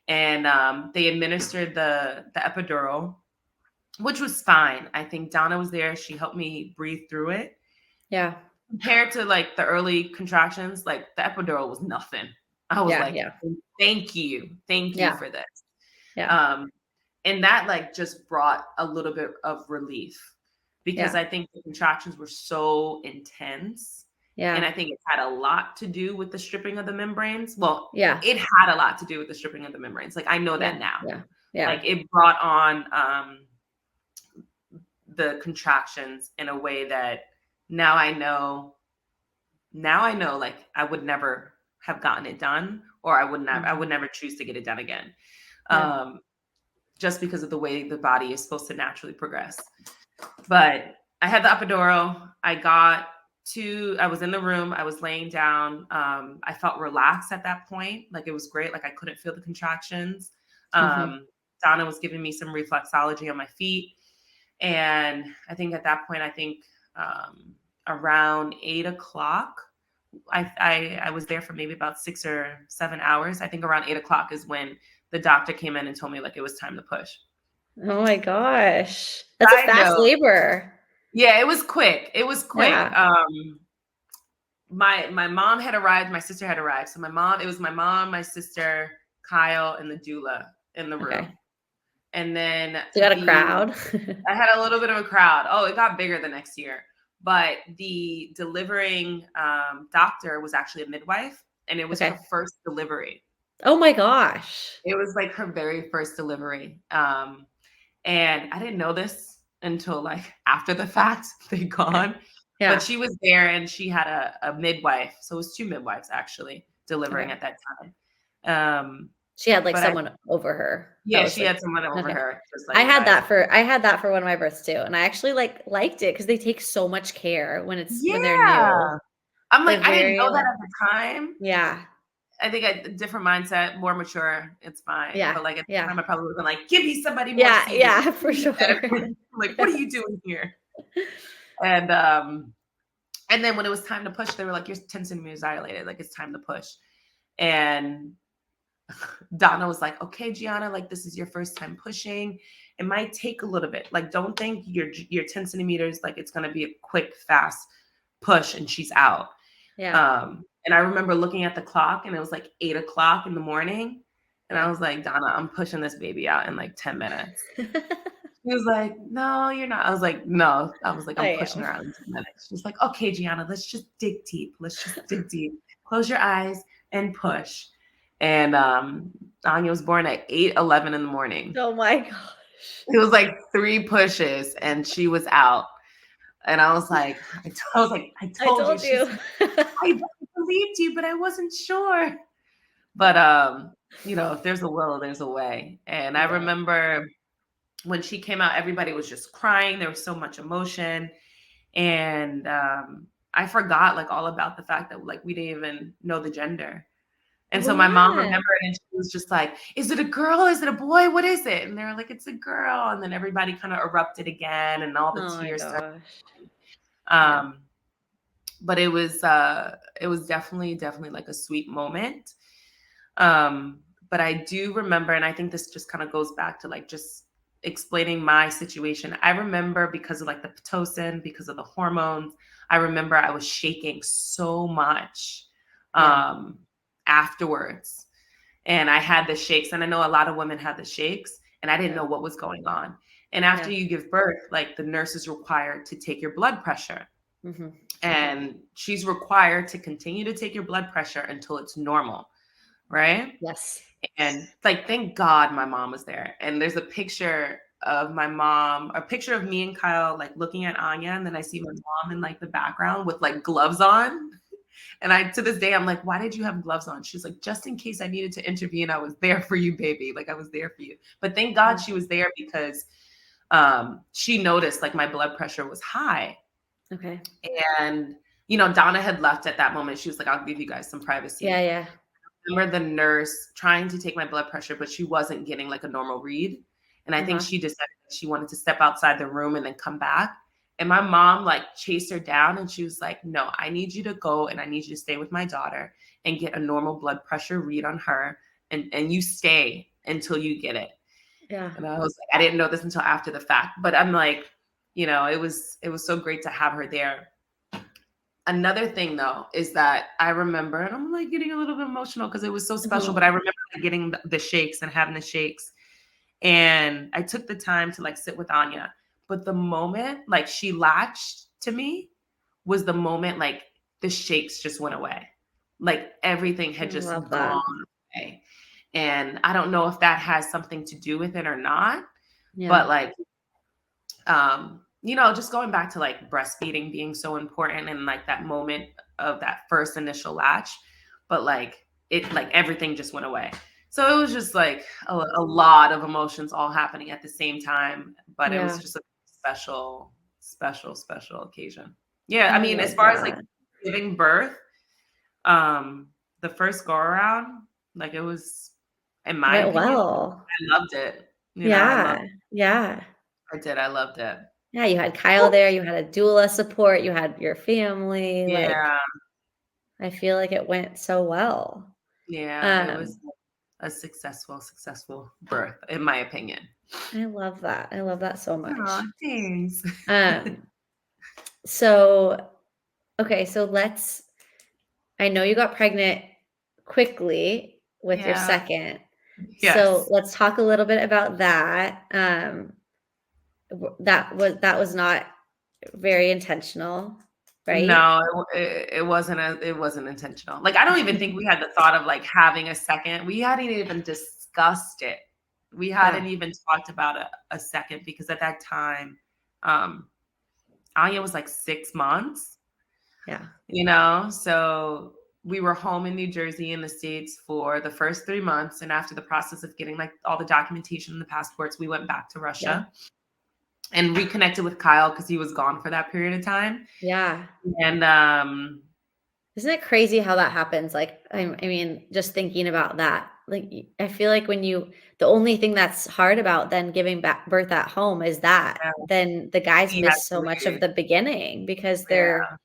Speaker 2: And they administered the epidural, which was fine. I think Donna was there. She helped me breathe through it.
Speaker 1: Yeah.
Speaker 2: Compared to like the early contractions, like the epidural was nothing. I was thank you for this.
Speaker 1: Yeah.
Speaker 2: And that like just brought a little bit of relief because I think the contractions were so intense. Yeah. And I think it had a lot to do with the stripping of the membranes. Well, it had a lot to do with the stripping of the membranes. Like I know that now. Yeah. Like it brought on the contractions in a way that now I know like I would never have gotten it done, or I would never choose to get it done again. Yeah. Just because of the way the body is supposed to naturally progress. But I had the epidural. I was in the room. I was laying down. I felt relaxed at that point. Like it was great. Like I couldn't feel the contractions. Donna was giving me some reflexology on my feet. And I think at that point, around 8 o'clock, I was there for maybe about 6 or 7 hours. I think around 8 o'clock is when the doctor came in and told me like it was time to push.
Speaker 1: Oh my gosh. That's a fast labor.
Speaker 2: Yeah, it was quick. Yeah. My mom had arrived, my sister had arrived. So it was my mom, my sister, Kyle, and the doula in the room. Okay. And then
Speaker 1: you got a crowd.
Speaker 2: I had a little bit of a crowd. Oh, it got bigger the next year. But the delivering doctor was actually a midwife, and it was her first delivery.
Speaker 1: Oh my gosh.
Speaker 2: It was like her very first delivery. And I didn't know this until like after the fact, thank God. Yeah. But she was there and she had a midwife. So it was 2 midwives actually delivering at that time.
Speaker 1: She had like someone over her.
Speaker 2: Yeah, she had someone over her.
Speaker 1: Like I had that for one of my births too. And I actually liked it because they take so much care when they're new.
Speaker 2: I'm like, I didn't know that at the time.
Speaker 1: Yeah.
Speaker 2: I think a different mindset, more mature, it's fine.
Speaker 1: Yeah.
Speaker 2: But like at the time I probably would have been like, give me somebody more.
Speaker 1: Yeah, for sure.
Speaker 2: Like, what are you doing here? And then when it was time to push, they were like, you're 10 centimeters dilated. Like it's time to push. And Donna was like, okay, Gianna, like this is your first time pushing. It might take a little bit. Like, don't think you're 10 centimeters. Like it's going to be a quick, fast push and she's out. Yeah. And I remember looking at the clock and it was like 8 o'clock in the morning. And I was like, Donna, I'm pushing this baby out in like 10 minutes. She was like, no, you're not. I was like, no. I was like, I'm pushing her out in 10 minutes. She was like, okay, Gianna, let's just dig deep. Close your eyes and push. And Anya was born at 8:11 in the morning.
Speaker 1: Oh my gosh.
Speaker 2: It was like 3 pushes and she was out. And I was like, I told you. I believed you, but I wasn't sure. But if there's a will, there's a way. And I remember when she came out, everybody was just crying. There was so much emotion. And I forgot like all about the fact that like we didn't even know the gender. And so my mom remembered, and she was just like, is it a girl? Is it a boy? What is it? And they were like, it's a girl. And then everybody kind of erupted again, and all the tears started. But it was definitely like a sweet moment. But I do remember, and I think this just kind of goes back to like just explaining my situation. I remember because of like the Pitocin, because of the hormones, I remember I was shaking so much afterwards. And I had the shakes, and I know a lot of women had the shakes, and I didn't know what was going on. And after you give birth, like the nurse is required to take your blood pressure. Mm-hmm. And she's required to continue to take your blood pressure until it's normal. Right?
Speaker 1: Yes.
Speaker 2: And like, thank God my mom was there. And there's a picture of my mom, a picture of me and Kyle, like looking at Anya. And then I see my mom in like the background with like gloves on. And to this day, I'm like, why did you have gloves on? She's like, just in case I needed to intervene, I was there for you, baby. Like I was there for you. But thank God she was there, because she noticed like my blood pressure was high.
Speaker 1: Okay.
Speaker 2: And, Donna had left at that moment. She was like, I'll give you guys some privacy.
Speaker 1: Yeah.
Speaker 2: I remember the nurse trying to take my blood pressure, but she wasn't getting like a normal read. And I think she decided that she wanted to step outside the room and then come back. And my mom like chased her down, and she was like, no, I need you to go, and I need you to stay with my daughter and get a normal blood pressure read on her. And you stay until you get it.
Speaker 1: Yeah.
Speaker 2: And I was like, I didn't know this until after the fact, but I'm like, it was so great to have her there. Another thing though, is that I remember, and I'm like getting a little bit emotional because it was so special, but I remember getting the shakes and having the shakes, and I took the time to like sit with Anya. But the moment like she latched to me was the moment like the shakes just went away. Like everything had just gone away. And I don't know if that has something to do with it or not, but like, just going back to like breastfeeding being so important, and like that moment of that first initial latch, but like it, like everything just went away. So it was just like a lot of emotions all happening at the same time, but it was just a special occasion. Yeah. I mean, as far as like giving birth, the first go around, like it was, in my opinion, I loved it. I did. I loved it.
Speaker 1: Yeah, you had Kyle there. You had a doula support. You had your family.
Speaker 2: Yeah.
Speaker 1: Like, I feel like it went so well.
Speaker 2: Yeah, it was a successful birth, in my opinion.
Speaker 1: I love that. I love that so much.
Speaker 2: Aw, thanks.
Speaker 1: So, okay, so I know you got pregnant quickly with your second. Yes. So let's talk a little bit about that. That was not very intentional, right?
Speaker 2: No, it wasn't intentional. Like, I don't even think we had the thought of like having a second. We hadn't even discussed it. We hadn't even talked about a second, because at that time, Anya was like 6 months.
Speaker 1: Yeah.
Speaker 2: So we were home in New Jersey in the States for the first 3 months. And after the process of getting like all the documentation and the passports, we went back to Russia and reconnected with Kyle, because he was gone for that period of time.
Speaker 1: Yeah.
Speaker 2: And
Speaker 1: isn't it crazy how that happens? Like, I mean, just thinking about that, like, I feel like the only thing that's hard about then giving birth at home is that then the guys miss so much of the beginning, because they're,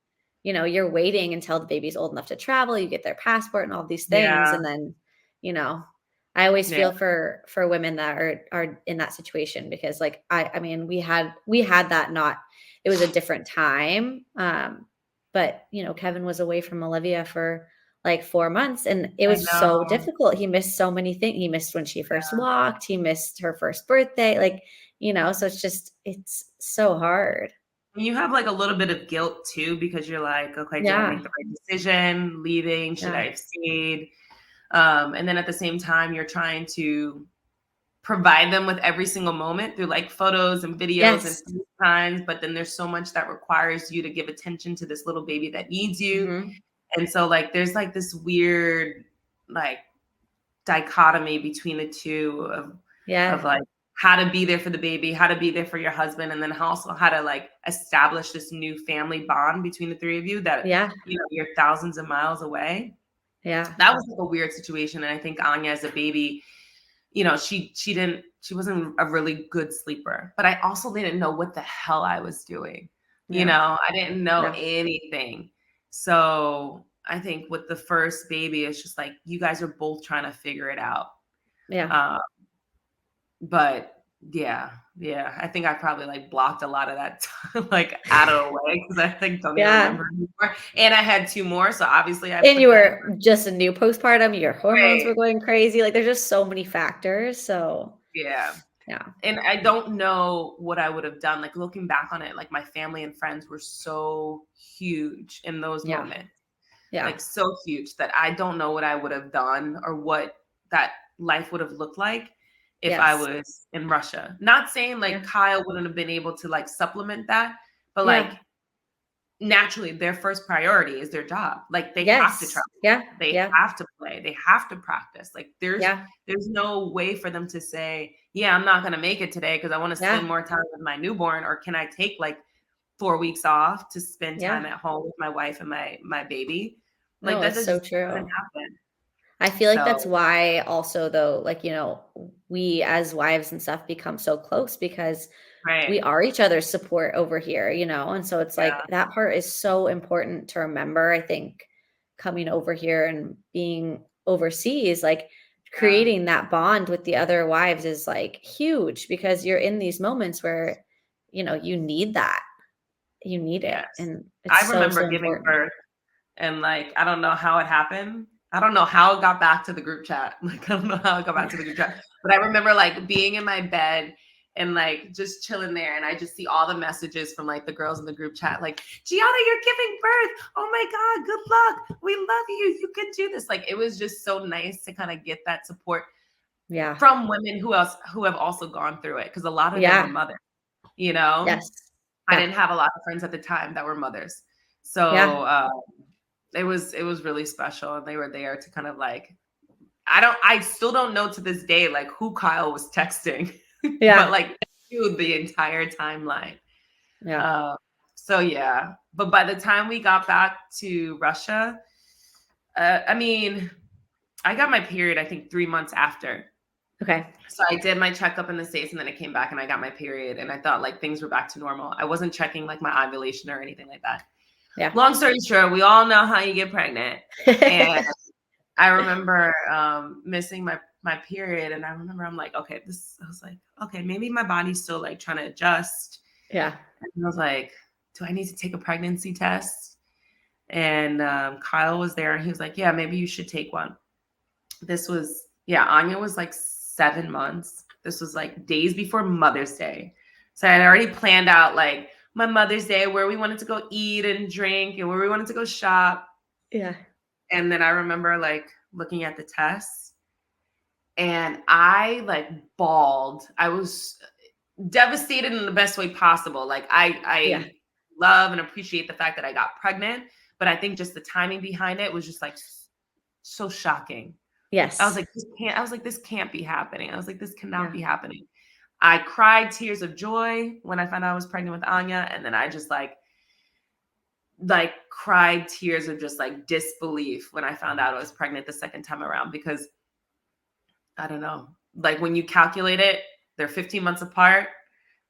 Speaker 1: you're waiting until the baby's old enough to travel, you get their passport and all these things. And then, I always feel for women that are in that situation, because like, I mean, we had that, it was a different time. But Kevin was away from Olivia for like 4 months, and it was so difficult. He missed so many things. He missed when she first walked. He missed her first birthday. Like, so it's so hard.
Speaker 2: You have like a little bit of guilt too, because you're like, okay, did I make the right decision leaving? Should I have stayed? And then at the same time, you're trying to provide them with every single moment through like photos and videos and times. But then there's so much that requires you to give attention to this little baby that needs you. Mm-hmm. And so like, there's like this weird like dichotomy between the two of like how to be there for the baby, how to be there for your husband, and then also how to like establish this new family bond between the three of you that, you're thousands of miles away.
Speaker 1: Yeah.
Speaker 2: That was like a weird situation. And I think Anya as a baby, you know, she wasn't a really good sleeper, but I also didn't know what the hell I was doing. You know, I didn't know anything. So I think with the first baby, it's just like, you guys are both trying to figure it out.
Speaker 1: Yeah.
Speaker 2: But yeah, I think I probably like blocked a lot of that time, like out of the way, because I think don't even remember anymore. And I had 2 more, so obviously
Speaker 1: and you were just a new postpartum, your hormones
Speaker 2: right.
Speaker 1: were going crazy. Like, there's just so many factors. So
Speaker 2: Yeah.
Speaker 1: yeah.
Speaker 2: And I don't know what I would have done. Like, looking back on it, like my family and friends were so huge in those moments.
Speaker 1: Yeah.
Speaker 2: Like so huge that I don't know what I would have done or what that life would have looked like if I was in Russia. Not saying like Kyle wouldn't have been able to like supplement that, but like naturally their first priority is their job. Like they have to travel. They have to play. They have to practice. Like there's no way for them to say, yeah, I'm not going to make it today because I want to spend more time with my newborn, or can I take like 4 weeks off to spend time at home with my wife and my baby? Like that
Speaker 1: so
Speaker 2: just
Speaker 1: true.
Speaker 2: doesn't happen.
Speaker 1: I feel like that's why also though, like, you know, we as wives and stuff become so close because we are each other's support over here, you know? And so it's like that part is so important to remember. I think coming over here and being overseas, like creating that bond with the other wives is like huge because you're in these moments where, you know, you need that. You need it. And it's
Speaker 2: I remember
Speaker 1: so
Speaker 2: giving
Speaker 1: important.
Speaker 2: birth and like, I don't know how it happened. I don't know how it got back to the group chat. Like, I don't know how it got back to the group chat, but I remember like being in my bed and like just chilling there. And I just see all the messages from like the girls in the group chat, like, Gianna, you're giving birth. Oh my God, good luck. We love you. You can do this. Like, it was just so nice to kind of get that support from women who have also gone through it. Cause a lot of them are mothers, you know? I didn't have a lot of friends at the time that were mothers. So, it was really special. And they were there to kind of like, I still don't know to this day, like who Kyle was texting, but like the entire timeline. So yeah, but by the time we got back to Russia, I mean, I got my period, I think 3 months after.
Speaker 1: Okay.
Speaker 2: So I did my checkup in the States and then I came back and I got my period and I thought like things were back to normal. I wasn't checking like my ovulation or anything like that.
Speaker 1: Yeah.
Speaker 2: Long story short, we all know how you get pregnant. And I remember missing my period. And I remember I'm like, okay, I was like, okay, maybe my body's still like trying to adjust.
Speaker 1: Yeah.
Speaker 2: And I was like, do I need to take a pregnancy test? And Kyle was there and he was like, yeah, maybe you should take one. This was, Anya was like 7 months. This was like days before Mother's Day. So I had already planned out like my Mother's Day, where we wanted to go eat and drink and where we wanted to go shop.
Speaker 1: Yeah.
Speaker 2: And then I remember like looking at the tests and I like bawled. I was devastated in the best way possible. Like I love and appreciate the fact that I got pregnant, but I think just the timing behind it was just like so shocking.
Speaker 1: Yes.
Speaker 2: I was like, this can't be happening. I was like, this cannot be happening. I cried tears of joy when I found out I was pregnant with Anya. And then I just like cried tears of just like disbelief when I found out I was pregnant the second time around, because I don't know, like when you calculate it, they're 15 months apart.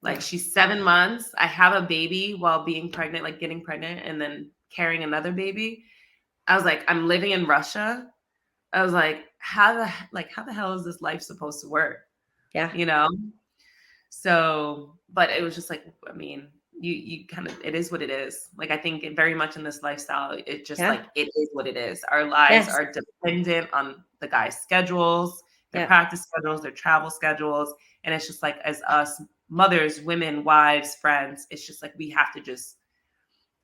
Speaker 2: Like she's 7 months. I have a baby while being pregnant, like getting pregnant and then carrying another baby. I was like, I'm living in Russia. I was like, how the hell is this life supposed to work?
Speaker 1: Yeah.
Speaker 2: You know? So, but it was just like, I mean, you kind of, it is what it is. Like, I think very much in this lifestyle, it just like, it is what it is. Our lives are dependent on the guys' schedules, their practice schedules, their travel schedules. And it's just like, as us mothers, women, wives, friends, it's just like, we have to just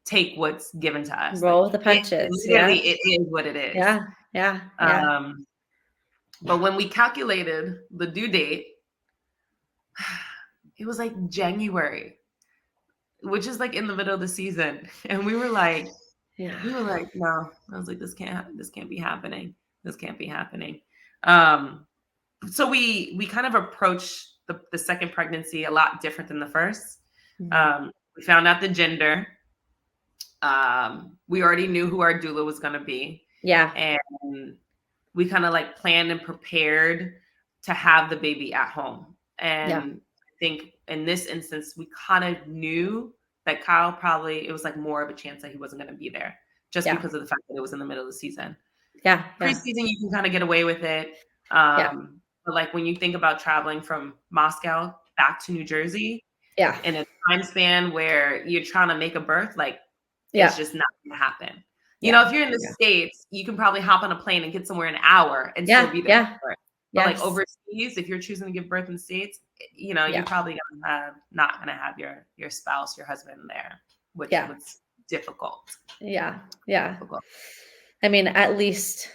Speaker 2: take what's given to us.
Speaker 1: Roll
Speaker 2: like,
Speaker 1: with the punches.
Speaker 2: It is what it is.
Speaker 1: Yeah.
Speaker 2: But when we calculated the due date, it was like January, which is like in the middle of the season. And we were like, no. I was like, this can't be happening. This can't be happening. So we kind of approached the second pregnancy a lot different than the first. Mm-hmm. We found out the gender. We already knew who our doula was going to be.
Speaker 1: Yeah.
Speaker 2: And we kind of like planned and prepared to have the baby at home. And I think in this instance, we kind of knew that Kyle probably, it was like more of a chance that he wasn't going to be there just because of the fact that it was in the middle of the season. Preseason, you can kind of get away with it. But like when you think about traveling from Moscow back to New Jersey in a time span where you're trying to make a birth, like it's just not going to happen. You know, if you're in the States, you can probably hop on a plane and get somewhere in an hour and still be there. But like overseas, if you're choosing to give birth in the States, you know, you're probably not going to have your spouse, your husband there, which was difficult.
Speaker 1: Difficult. I mean, at least,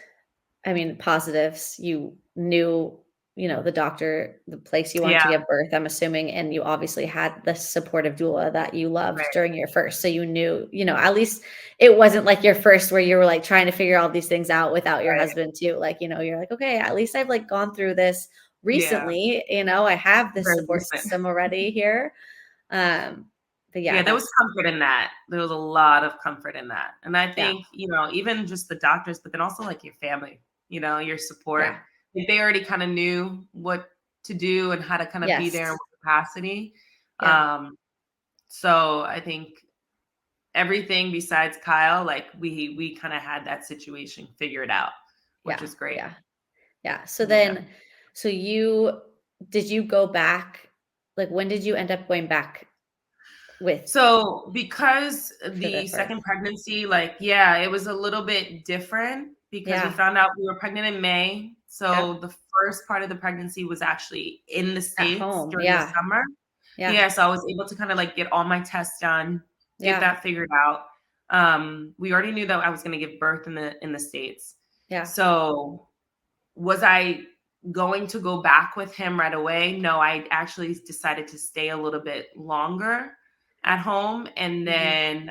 Speaker 1: positives. You knew, the doctor, the place you wanted to give birth, I'm assuming, and you obviously had the supportive doula that you loved during your first. So you knew, at least it wasn't like your first where you were like trying to figure all these things out without your husband too. Like, you're like, okay, at least I've like gone through this recently, I have this support system already here. But
Speaker 2: there was comfort in that. There was a lot of comfort in that. And I think, even just the doctors, but then also like your family, your support. They already kind of knew what to do and how to kind of be there in capacity. So I think everything besides Kyle, like we kind of had that situation figured out, which is great.
Speaker 1: So then, did you go back? Like, when did you end up going back with?
Speaker 2: So because the second pregnancy, it was a little bit different because we found out we were pregnant in May. So the first part of the pregnancy was actually in the States during the summer. So I was able to kind of like get all my tests done, get that figured out. We already knew that I was going to give birth in the States. So was I going to go back with him right away? No, I actually decided to stay a little bit longer at home. And then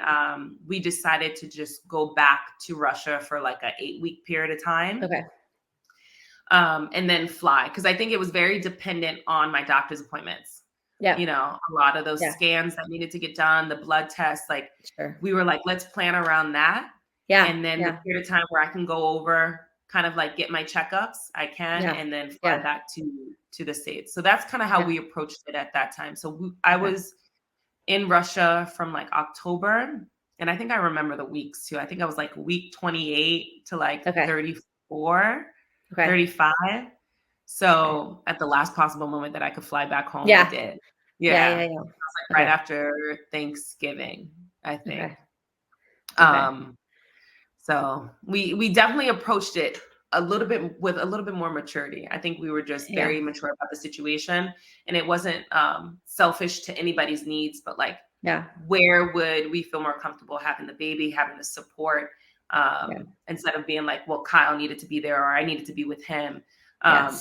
Speaker 2: we decided to just go back to Russia for like an 8-week period of time. And then fly. Because I think it was very dependent on my doctor's appointments. A lot of those scans that needed to get done, the blood tests, like we were like, let's plan around that. And then the period of time where I can go over, kind of like get my checkups, I can, and then fly back to the States. So that's kind of how we approached it at that time. So I was in Russia from like October, and I think I remember the weeks too. I think I was like week 28 to like 34, 35. So at the last possible moment that I could fly back home, I did. It was like right after Thanksgiving, I think. So we definitely approached it with a little bit more maturity. I think we were just very mature about the situation, and it wasn't selfish to anybody's needs, but like, where would we feel more comfortable having the baby, having the support, instead of being like, well, Kyle needed to be there or I needed to be with him.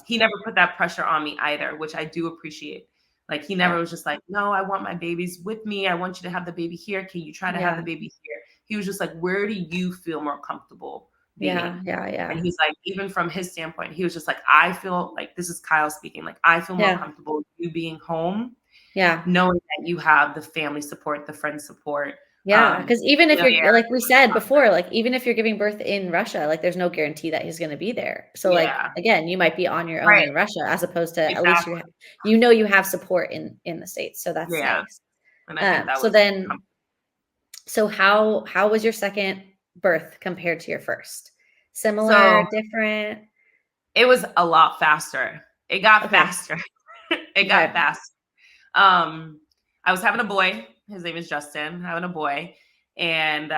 Speaker 2: He never put that pressure on me either, which I do appreciate. Like he never was just like, no, I want my babies with me. I want you to have the baby here. Can you try to have the baby here? He was just like, where do you feel more comfortable being? And he's like, even from his standpoint, he was just like, I feel like, this is Kyle speaking, like, I feel more comfortable with you being home. Knowing that you have the family support, the friend support.
Speaker 1: Because even if you're, like we said before, like, even if you're giving birth in Russia, like, there's no guarantee that he's going to be there. So like, again, you might be on your own in Russia, as opposed to at least you have support in the States. So that's nice.
Speaker 2: And I think that
Speaker 1: so then, so how was your second birth compared to your first? Similar, different?
Speaker 2: It was a lot faster. It got faster. It got fast. I was having a boy. His name is Justin. Having a boy, and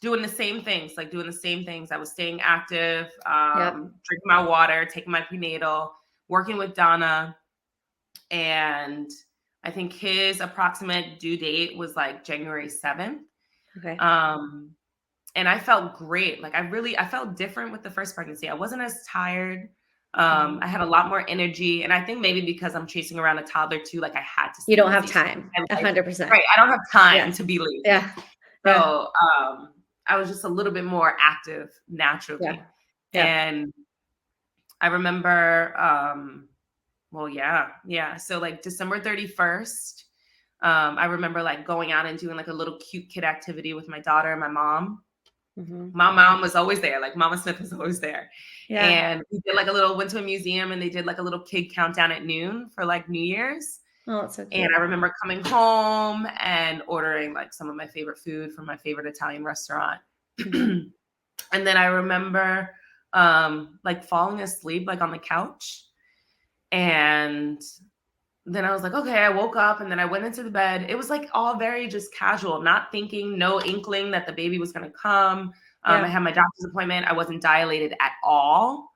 Speaker 2: doing the same things. I was staying active, drinking my water, taking my prenatal, working with Donna, and I think his approximate due date was like January 7th. And I felt great. Like I felt different with the first pregnancy. I wasn't as tired. I had a lot more energy, and I think maybe because I'm chasing around a toddler too, like I had to.
Speaker 1: You don't have time. 100%.
Speaker 2: Right. I don't have time to be lazy. So I was just a little bit more active naturally. And I remember, so like December 31st, I remember like going out and doing like a little cute kid activity with my daughter and my mom. My mom was always there. Like Mama Smith was always there. Yeah. And we did like went to a museum and they did like a little kid countdown at noon for like New Year's.
Speaker 1: Oh, that's so cute.
Speaker 2: And I remember coming home and ordering like some of my favorite food from my favorite Italian restaurant. And then I remember like falling asleep like on the couch. And then I was like, okay, I woke up and then I went into the bed. It was like all very just casual, not thinking, no inkling that the baby was going to come. I had my doctor's appointment. I wasn't dilated at all.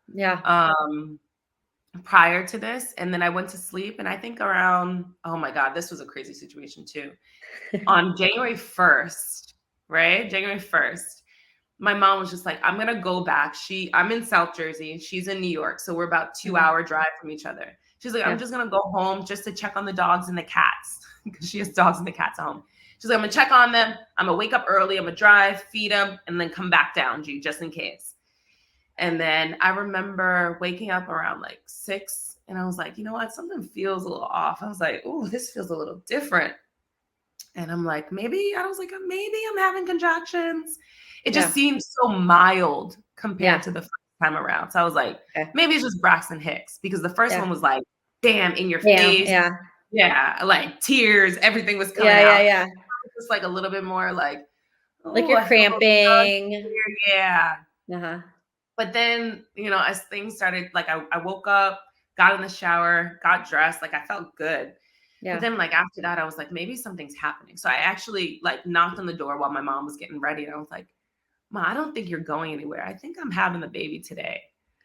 Speaker 2: Prior to this. And then I went to sleep. And I think around, oh my God, this was a crazy situation too. On January 1st, right? January 1st, my mom was just like, I'm going to go back. I'm in South Jersey. She's in New York. So we're about 2-hour drive from each other. She's like, I'm just going to go home just to check on the dogs and the cats because she has dogs and the cats at home. She's like, I'm going to check on them. I'm going to wake up early. I'm going to drive, feed them, and then come back down, G, just in case. And then I remember waking up around like 6 and I was like, you know what? Something feels a little off. I was like, oh, this feels a little different. And I'm like, maybe I'm having contractions. It just seemed so mild compared to the first time around. So I was like, maybe it's just Braxton Hicks because the first one was like, damn, in your face. Yeah. Like tears, everything was coming out. Yeah. It was just like a little bit more like
Speaker 1: you're cramping.
Speaker 2: Yeah. But then, as things started, like I woke up, got in the shower, got dressed, like I felt good. Yeah. But then like after that, I was like, maybe something's happening. So I actually like knocked on the door while my mom was getting ready. And I was like, Ma, I don't think you're going anywhere. I think I'm having the baby today.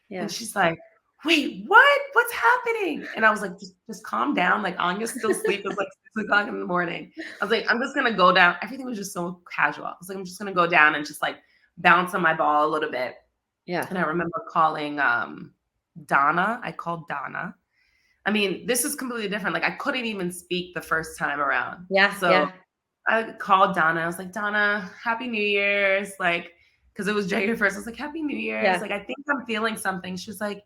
Speaker 2: Yeah. And she's like, wait, what? What's happening? And I was like, just calm down. Like Anya's still asleep. It was like 6 o'clock in the morning. I was like, I'm just going to go down. Everything was just so casual. I was like, I'm just going to go down and just like bounce on my ball a little bit. Yeah. And I remember calling Donna. I called Donna. I mean, this is completely different. Like I couldn't even speak the first time around. Yeah. So I called Donna. I was like, Donna, Happy New Year's. Like, because it was January 1st. I was like, Happy New Year's. Yeah. Like, I think I'm feeling something. She was like,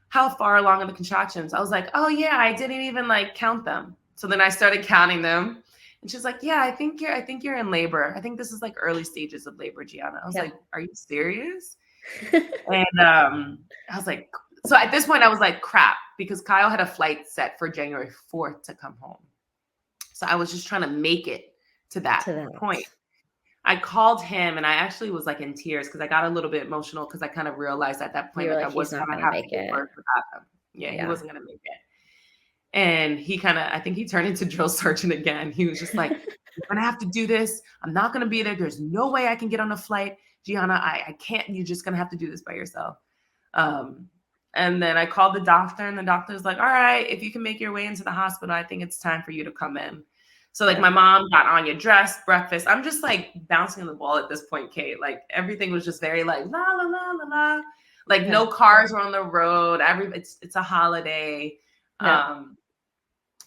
Speaker 2: how far along are the contractions? I was like, oh yeah, I didn't even like count them. So then I started counting them. And she's like, yeah, I think you're in labor. I think this is like early stages of labor, Gianna. I was like, are you serious? And I was like, so at this point I was like, crap, because Kyle had a flight set for January 4th to come home. So I was just trying to make it to that point. I called him and I actually was like in tears because I got a little bit emotional because I kind of realized at that point like I wasn't going to have to work without him. Yeah, he wasn't going to make it. And he I think he turned into drill sergeant again. He was just like, you're going to have to do this. I'm not going to be there. There's no way I can get on a flight. Gianna, I can't. You're just going to have to do this by yourself. And then I called the doctor and the doctor's like, all right, if you can make your way into the hospital, I think it's time for you to come in. So like my mom got Anya dressed, breakfast. I'm just like bouncing the ball at this point, Kate. Like everything was just very like la la la la la. Like no cars were on the road. It's a holiday. Yeah.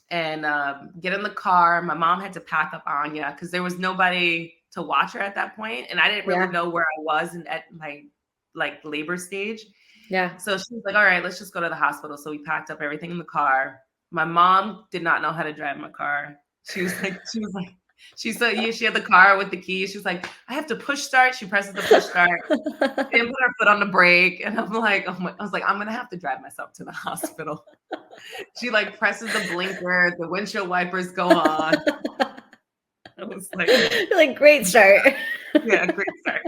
Speaker 2: Get in the car. My mom had to pack up Anya because there was nobody to watch her at that point, and I didn't really know where I was at my like labor stage. Yeah. So she was like, all right, let's just go to the hospital. So we packed up everything in the car. My mom did not know how to drive my car. She said she had the car with the keys. She was like, I have to push start. She presses the push start. She didn't put her foot on the brake. And I'm like, I was like, I'm going to have to drive myself to the hospital. She like presses the blinker. The windshield wipers go on. I was
Speaker 1: like, great start.
Speaker 2: Yeah, great start.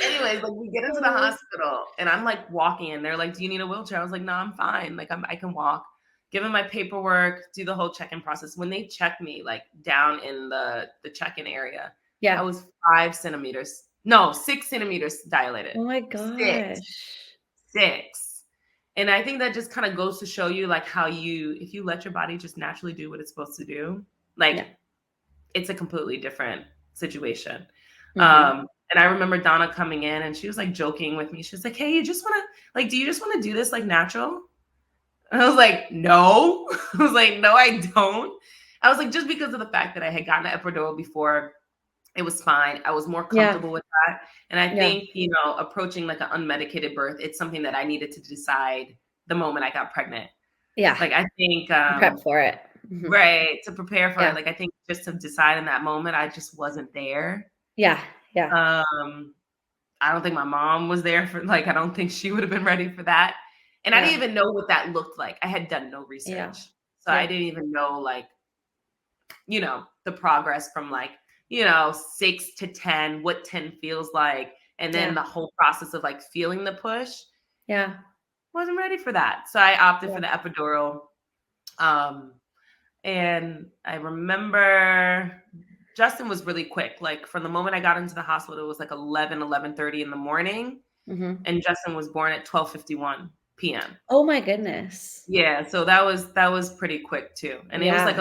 Speaker 2: Anyways, like we get into the hospital and I'm like walking in. They're like, do you need a wheelchair? I was like, no, I'm fine. Like I can walk. Give them my paperwork, do the whole check-in process. When they checked me like down in the check-in area, I was 6 centimeters dilated.
Speaker 1: Oh my gosh.
Speaker 2: 6. And I think that just kind of goes to show you like how if you let your body just naturally do what it's supposed to do, like it's a completely different situation. Mm-hmm. And I remember Donna coming in and she was like joking with me. She was like, hey, do you just want to do this like natural? And I was like, no. I was like, no, I don't. I was like, just because of the fact that I had gotten an epidural before, it was fine. I was more comfortable with that. And I think, approaching like an unmedicated birth, it's something that I needed to decide the moment I got pregnant. Yeah. Like, I think.
Speaker 1: Prep for it.
Speaker 2: Mm-hmm. Right. To prepare for it. Like, I think just to decide in that moment, I just wasn't there.
Speaker 1: Yeah. Yeah.
Speaker 2: I don't think my mom was there for, like, I don't think she would have been ready for that. And I didn't even know what that looked like. I had done no research.
Speaker 1: Yeah.
Speaker 2: So I didn't even know, like, the progress from, like, 6 to 10, what 10 feels like. And then the whole process of, like, feeling the push.
Speaker 1: Yeah.
Speaker 2: Wasn't ready for that. So I opted for the epidural. And I remember Justin was really quick. Like, from the moment I got into the hospital, it was like 11:30 in the morning. Mm-hmm. And Justin was born at 12:51 p.m.
Speaker 1: Oh my goodness.
Speaker 2: Yeah. So that was pretty quick too. And it was like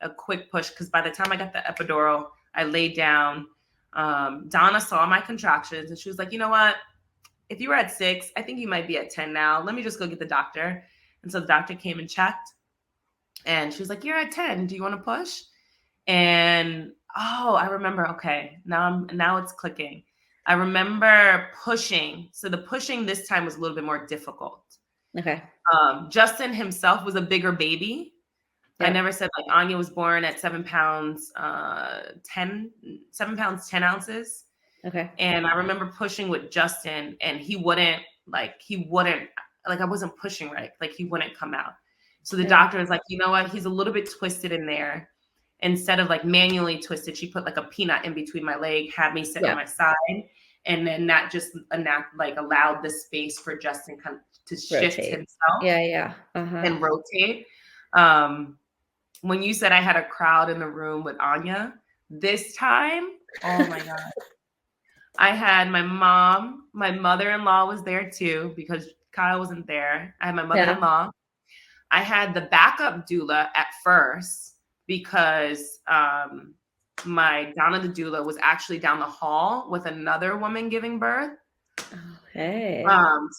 Speaker 2: a quick push, because by the time I got the epidural, I laid down. Donna saw my contractions and she was like, you know what? If you were at 6, I think you might be at 10 now. Let me just go get the doctor. And so the doctor came and checked. And she was like, you're at 10. Do you want to push? And, I remember, okay, now it's clicking. I remember pushing. So the pushing this time was a little bit more difficult.
Speaker 1: Okay.
Speaker 2: Justin himself was a bigger baby. Yeah. I never said, like, Anya was born at 7 pounds, 10 ounces. Okay. And I remember pushing with Justin, and he wouldn't, like, I wasn't pushing right. Like, he wouldn't come out. So the doctor was like, you know what? He's a little bit twisted in there. Instead of, like, manually twisted, she put, like, a peanut in between my leg, had me sit on my side. And then that just allowed the space for Justin kind of to shift himself.
Speaker 1: Yeah. Uh-huh.
Speaker 2: And rotate. When you said I had a crowd in the room with Anya, this time, oh my God. I had my mom, my mother-in-law was there too, because Kyle wasn't there. I had my mother-in-law. I had the backup doula at first, because my Donna the doula was actually down the hall with another woman giving birth.
Speaker 1: Okay.
Speaker 2: So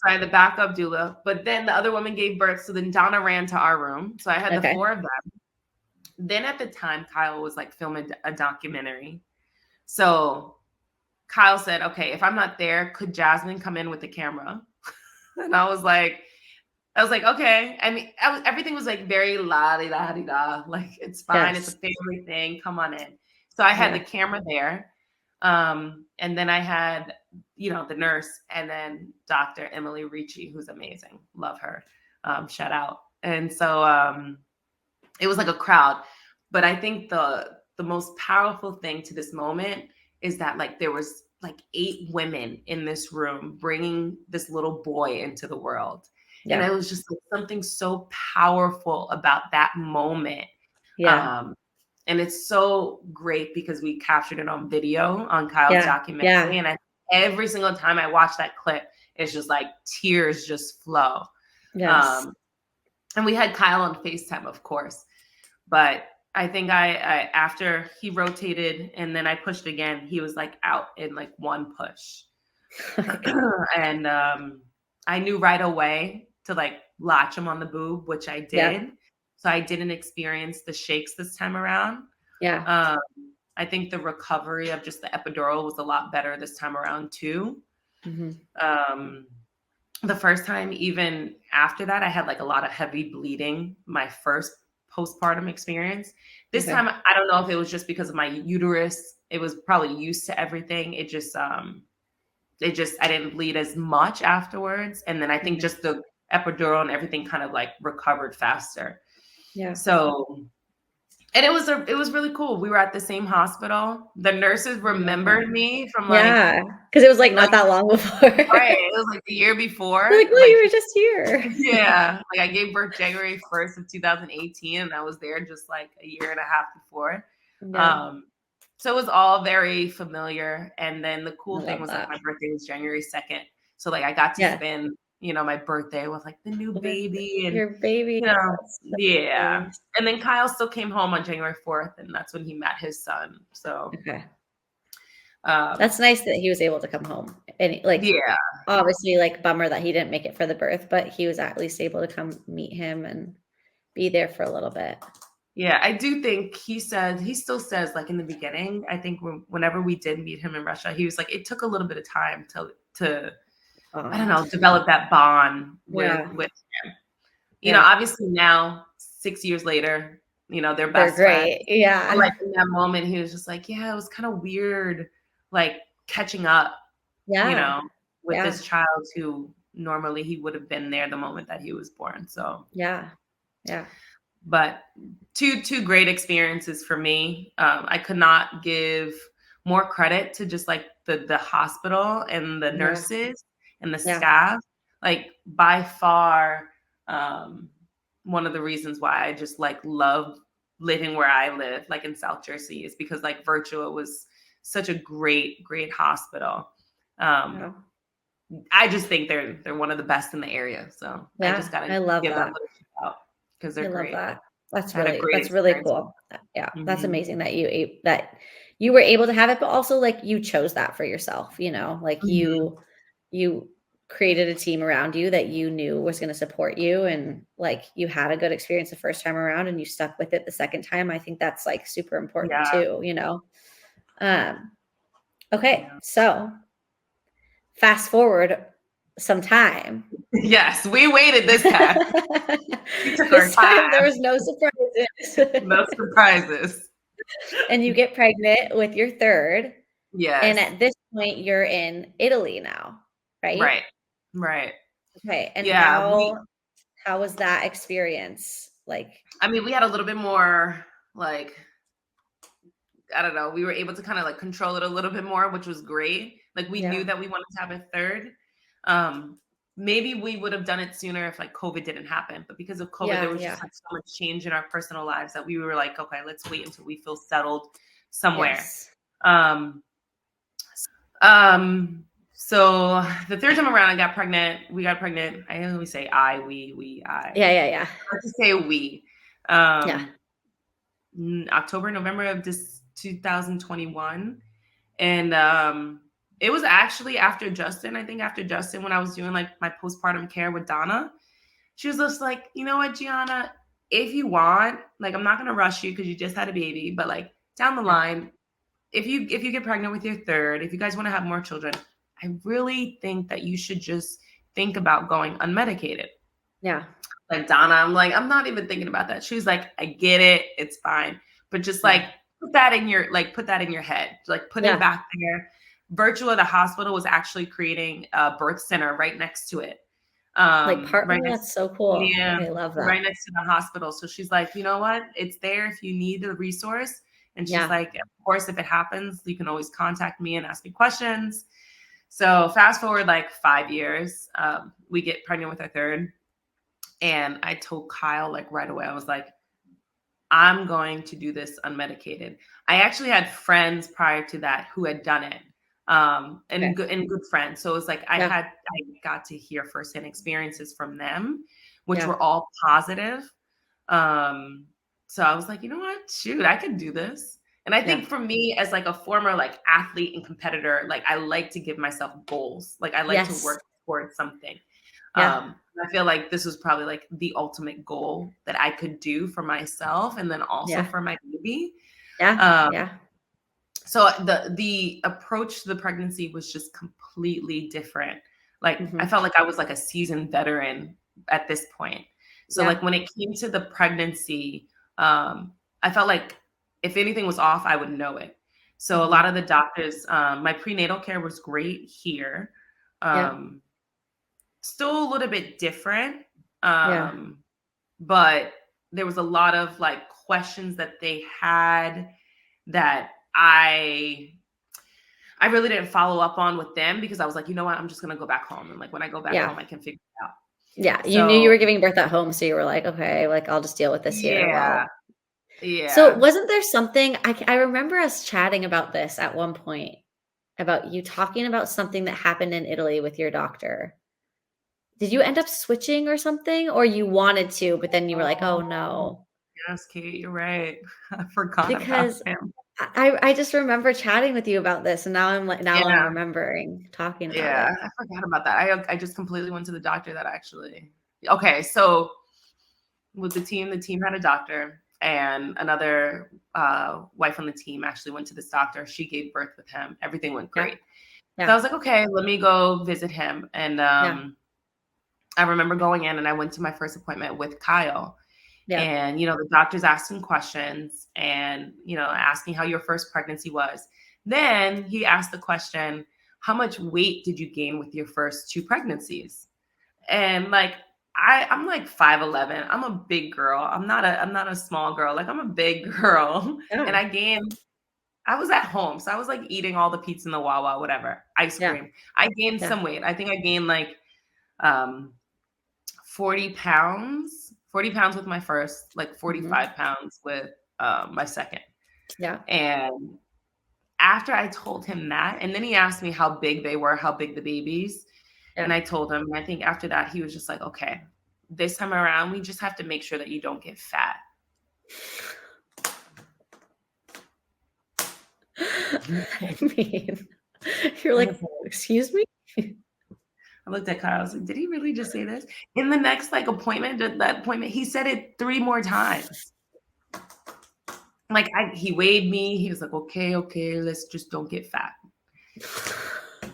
Speaker 2: I had the backup doula, but then the other woman gave birth. So then Donna ran to our room. So I had the 4 of them. Then at the time, Kyle was, like, filming a documentary. So Kyle said, okay, if I'm not there, could Jasmine come in with the camera? And I was like, okay. I mean, everything was, like, very la-di-da-di-da. Like, it's fine. Yes. It's a family thing. Come on in. So I had the camera there. And then I had, the nurse, and then Dr. Emily Ricci, who's amazing. Love her. Shout out. And so it was like a crowd. But I think the most powerful thing to this moment is that, like, there was, like, 8 women in this room bringing this little boy into the world. Yeah. And it was just, like, something so powerful about that moment. Yeah. And it's so great because we captured it on video on Kyle's documentary. Yeah. And every single time I watch that clip, it's just like tears just flow. Yes. And we had Kyle on FaceTime, of course. But I think I after he rotated and then I pushed again, he was, like, out in, like, one push. And I knew right away to, like, latch him on the boob, which I did. Yeah. So I didn't experience the shakes this time around. Yeah. I think the recovery of just the epidural was a lot better this time around too. Mm-hmm. The first time, even after that, I had, like, a lot of heavy bleeding, my first postpartum experience. This time, I don't know if it was just because of my uterus. It was probably used to everything. It just, I didn't bleed as much afterwards. And then I think just the epidural and everything kind of, like, recovered faster. Yeah. So, and it was really cool. We were at the same hospital. The nurses remembered me from, like,
Speaker 1: because it was, like, not that long before.
Speaker 2: Right. It was, like, the year before.
Speaker 1: Like, well, you were just here.
Speaker 2: Yeah. Like, I gave birth January 1st of 2018, and I was there just, like, a year and a half before. Yeah. So it was all very familiar. And then the cool thing was that my birthday was January 2nd. So, like, I got to spend, my birthday with, like, the new baby and
Speaker 1: your baby.
Speaker 2: Yeah. Nice. And then Kyle still came home on January 4th, and that's when he met his son. So
Speaker 1: that's nice that he was able to come home. And, like, obviously, like, bummer that he didn't make it for the birth, but he was at least able to come meet him and be there for a little bit.
Speaker 2: Yeah, I do think he still says, like, in the beginning, I think whenever we did meet him in Russia, he was like, it took a little bit of time to I don't know, develop that bond with him. You know, obviously now, 6 years later, they're best friends.
Speaker 1: Yeah.
Speaker 2: But, like, in that moment, he was just like, yeah, it was kind of weird like catching up,
Speaker 1: Yeah.
Speaker 2: with this child who normally he would have been there the moment that he was born. So
Speaker 1: yeah.
Speaker 2: But two great experiences for me. I could not give more credit to just like the hospital and the nurses and the staff. Like by far, one of the reasons why I just like love living where I live, like in South Jersey, is because like Virtua was such a great hospital. I just think they're one of the best in the area. So I just gotta give them a little shout out because they're great.
Speaker 1: That. That's
Speaker 2: That's
Speaker 1: really cool. Yeah. Mm-hmm. That's amazing that you were able to have it, but also like you chose that for yourself, like mm-hmm. you created a team around you that you knew was going to support you, and like you had a good experience the first time around and you stuck with it the second time. I think that's like super important too, Okay. So fast forward some time.
Speaker 2: Yes, we waited this time. We took our time.
Speaker 1: There was no surprises.
Speaker 2: No surprises.
Speaker 1: And you get pregnant with your third.
Speaker 2: Yes.
Speaker 1: And at this point, you're in Italy now, right?
Speaker 2: Right.
Speaker 1: Okay. And how was that experience? Like,
Speaker 2: I mean, we had a little bit more like, I don't know, we were able to kind of like control it a little bit more, which was great. Like we knew that we wanted to have a third. Maybe we would have done it sooner if like COVID didn't happen, but because of COVID, there was just like so much change in our personal lives that we were like, okay, let's wait until we feel settled somewhere.
Speaker 1: Yes.
Speaker 2: So the third time around, we got pregnant. I always say we. I like to say we. October, November of this 2021. And it was actually after Justin. I think after Justin, when I was doing like my postpartum care with Donna, she was just like, you know what, Gianna, if you want, like, I'm not going to rush you because you just had a baby, but like down the line, if you get pregnant with your third, if you guys want to have more children, I really think that you should just think about going unmedicated.
Speaker 1: Yeah.
Speaker 2: Like Donna, I'm like, I'm not even thinking about that. She was like, I get it. It's fine. But just like, put that in your head, like put it back there. Virtua, the hospital, was actually creating a birth center right next to it.
Speaker 1: That's so cool.
Speaker 2: Yeah,
Speaker 1: I love that.
Speaker 2: Right next to the hospital. So she's like, you know what? It's there if you need the resource. And she's like, of course, if it happens, you can always contact me and ask me questions. So fast forward like 5 years, we get pregnant with our third. And I told Kyle like right away, I was like, I'm going to do this unmedicated. I actually had friends prior to that who had done it, and good friends. So it was like I got to hear firsthand experiences from them, which were all positive. So I was like, you know what? Shoot, I could do this. And I think for me, as like a former like athlete and competitor, like I like to give myself goals. Like I like to work towards something. I feel like this was probably like the ultimate goal that I could do for myself and then also for my baby. So the approach to the pregnancy was just completely different. Like I felt like I was like a seasoned veteran at this point. So like when it came to the pregnancy, I felt like if anything was off, I would know it. So a lot of the doctors, my prenatal care was great here. Still a little bit different. But there was a lot of like questions that they had that I really didn't follow up on with them because I was like, you know what, I'm just going to go back home. And like, when I go back home, I can figure it out.
Speaker 1: Yeah. So, you knew you were giving birth at home. So you were like, okay, like I'll just deal with this here.
Speaker 2: Yeah.
Speaker 1: So wasn't there something, I remember us chatting about this at one point, about you talking about something that happened in Italy with your doctor. Did you end up switching or something, or you wanted to, but then you were like, oh no.
Speaker 2: Yes, Kate, you're right. I forgot
Speaker 1: because
Speaker 2: about him.
Speaker 1: I just remember chatting with you about this, and now I'm remembering talking about it.
Speaker 2: Yeah, I forgot about that. I just completely went to the doctor that actually. Okay, so with the team had a doctor, and another wife on the team actually went to this doctor. She gave birth with him. Everything went great. So I was like, okay, let me go visit him. And I remember going in and I went to my first appointment with Kyle. And, the doctors asked him questions and, asking how your first pregnancy was. Then he asked the question, how much weight did you gain with your first 2 pregnancies? And like, I'm like 5'11". I'm a big girl. I'm not a small girl. Like, I'm a big girl.
Speaker 1: Yeah.
Speaker 2: And I was at home. So I was like eating all the pizza in the Wawa, whatever, ice cream. I gained some weight. I think I gained like 40 pounds with my first, like 45 pounds with my second.
Speaker 1: Yeah.
Speaker 2: And after I told him that, and then he asked me how big they were, how big the babies. And I told him, and I think after that, he was just like, okay, this time around, we just have to make sure that you don't get fat.
Speaker 1: I mean, you're like, excuse me?
Speaker 2: I looked at Kyle. I was like, did he really just say this? In the next appointment, he said it 3 more times. Like, he weighed me. He was like, okay, let's just don't get fat.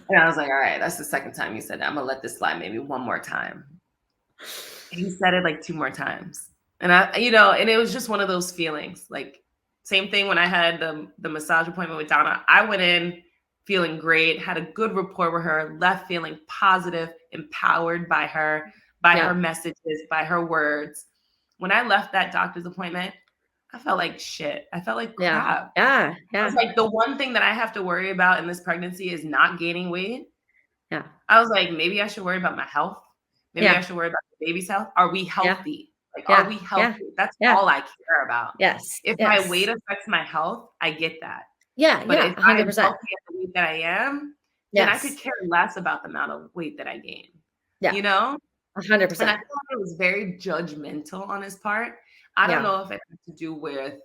Speaker 2: And I was like, all right, that's the second time you said that. I'm going to let this slide maybe 1 more time. He said it like 2 more times. And and it was just one of those feelings. Like, same thing when I had the massage appointment with Donna. I went in feeling great, had a good rapport with her, left feeling positive, empowered by her, by her messages, by her words. When I left that doctor's appointment, I felt like shit. I felt like crap.
Speaker 1: Yeah.
Speaker 2: I was like, the one thing that I have to worry about in this pregnancy is not gaining weight.
Speaker 1: Yeah.
Speaker 2: I was like, maybe I should worry about my health. Maybe I should worry about the baby's health. Are we healthy? Like, are we healthy? That's all I care about.
Speaker 1: Yes.
Speaker 2: If my weight affects my health, I get that.
Speaker 1: Yeah.
Speaker 2: But if
Speaker 1: 100%.
Speaker 2: I am healthy at the weight that I am, then I could care less about the amount of weight that I gain.
Speaker 1: Yeah.
Speaker 2: 100%. And I feel like it was very judgmental on his part. I don't know if it had to do with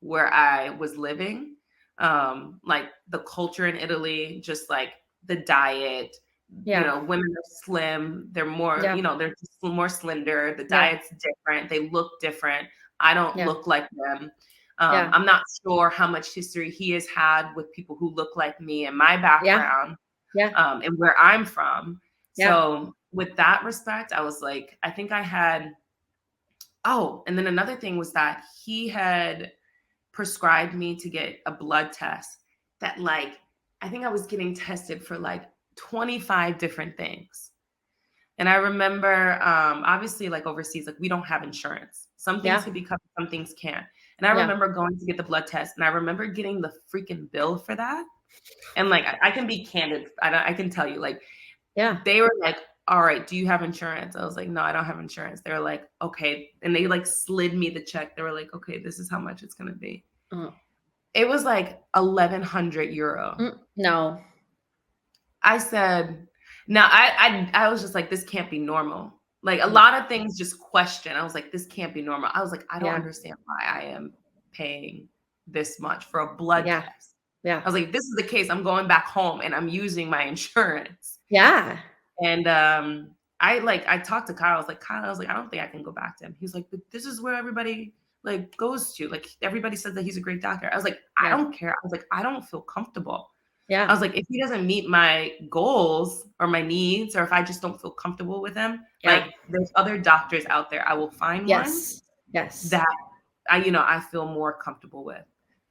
Speaker 2: where I was living, like the culture in Italy, just like the diet. Women are slim. They're more, they're just more slender. The diet's different. They look different. I don't look like them. I'm not sure how much history he has had with people who look like me and my background, and where I'm from. So with that respect, I was like, I think I had, and then another thing was that he had prescribed me to get a blood test that I think I was getting tested for 25 different things. And I remember, obviously, overseas, we don't have insurance. Some things can be covered, some things can't. And I remember going to get the blood test, and I remember getting the freaking bill for that. And I can be candid. I can tell you, they were like, all right, do you have insurance? I was like, no, I don't have insurance. They were like, okay. And they slid me the check. They were like, okay, this is how much it's going to be. It was 1,100 euro.
Speaker 1: No.
Speaker 2: I said, now I was just like, this can't be normal. A lot of things just question. I was like, this can't be normal. I was like, I don't understand why I am paying this much for a blood test.
Speaker 1: Yeah.
Speaker 2: I was like, this is the case. I'm going back home and I'm using my insurance.
Speaker 1: Yeah.
Speaker 2: And I talked to Kyle. I was like, I don't think I can go back to him. He's like, but this is where everybody goes to. Everybody says that he's a great doctor. I was like, I don't care. I was like, I don't feel comfortable.
Speaker 1: Yeah.
Speaker 2: I was like, if he doesn't meet my goals or my needs, or if I just don't feel comfortable with him, there's other doctors out there. I will find one that I feel more comfortable with.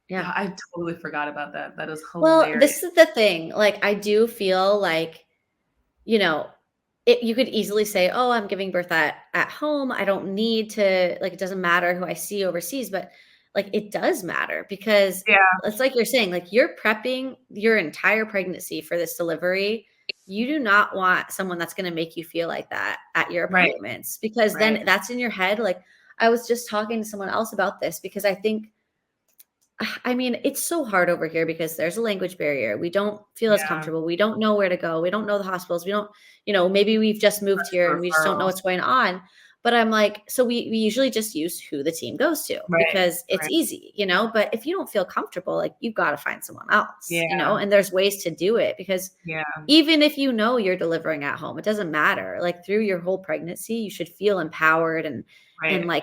Speaker 2: Yeah. I totally forgot about that. That is hilarious.
Speaker 1: Well, this is the thing. I do feel you could easily say, oh, I'm giving birth at home. I don't need to, it doesn't matter who I see overseas, but it does matter because it's like you're saying, you're prepping your entire pregnancy for this delivery. You do not want someone that's going to make you feel like that at your appointments because then that's in your head. I was just talking to someone else about this because I think, it's so hard over here because there's a language barrier. We don't feel as comfortable. We don't know where to go. We don't know the hospitals. We don't, maybe we've just moved here and we just don't know what's going on. But I'm like, so we usually just use who the team goes to because it's easy, but if you don't feel comfortable, you've got to find someone else, and there's ways to do it because even if you're delivering at home, it doesn't matter. Through your whole pregnancy, you should feel empowered and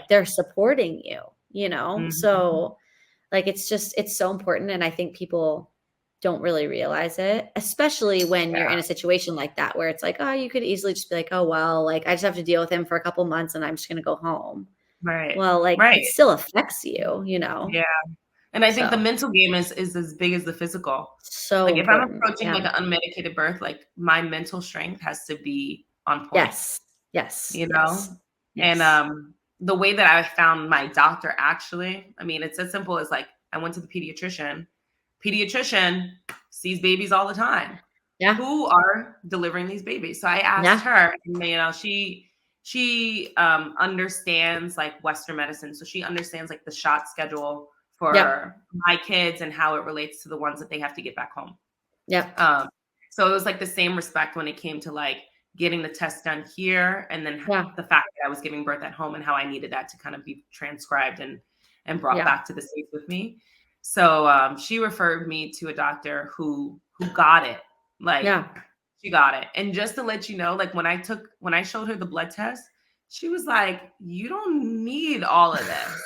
Speaker 1: they're supporting you,
Speaker 2: Mm-hmm.
Speaker 1: So it's so important. And I think people don't really realize it, especially when you're in a situation like that, where it's you could easily just be like, oh, well, I just have to deal with him for a couple months and I'm just going to go home.
Speaker 2: Right.
Speaker 1: Well, it still affects you,
Speaker 2: Yeah. And I think the mental game is as big as the physical.
Speaker 1: So
Speaker 2: like if I'm
Speaker 1: important.
Speaker 2: approaching like an unmedicated birth, like my mental strength has to be on point.
Speaker 1: Yes.
Speaker 2: You know?
Speaker 1: Yes.
Speaker 2: And the way that I found my doctor, actually, I mean, it's as simple as like I went to the pediatrician. Pediatrician sees babies all the time.
Speaker 1: Yeah.
Speaker 2: Who are delivering these babies? So I asked her, and, you know, she understands like Western medicine. So she understands like the shot schedule for my kids and how it relates to the ones that they have to get back home. So it was like the same respect when it came to like getting the test done here, and then the fact that I was giving birth at home and how I needed that to kind of be transcribed and brought back to the States with me. So she referred me to a doctor who got it. Like she got it. And just to let you know, like when I showed her the blood test, she was like, you don't need all of this.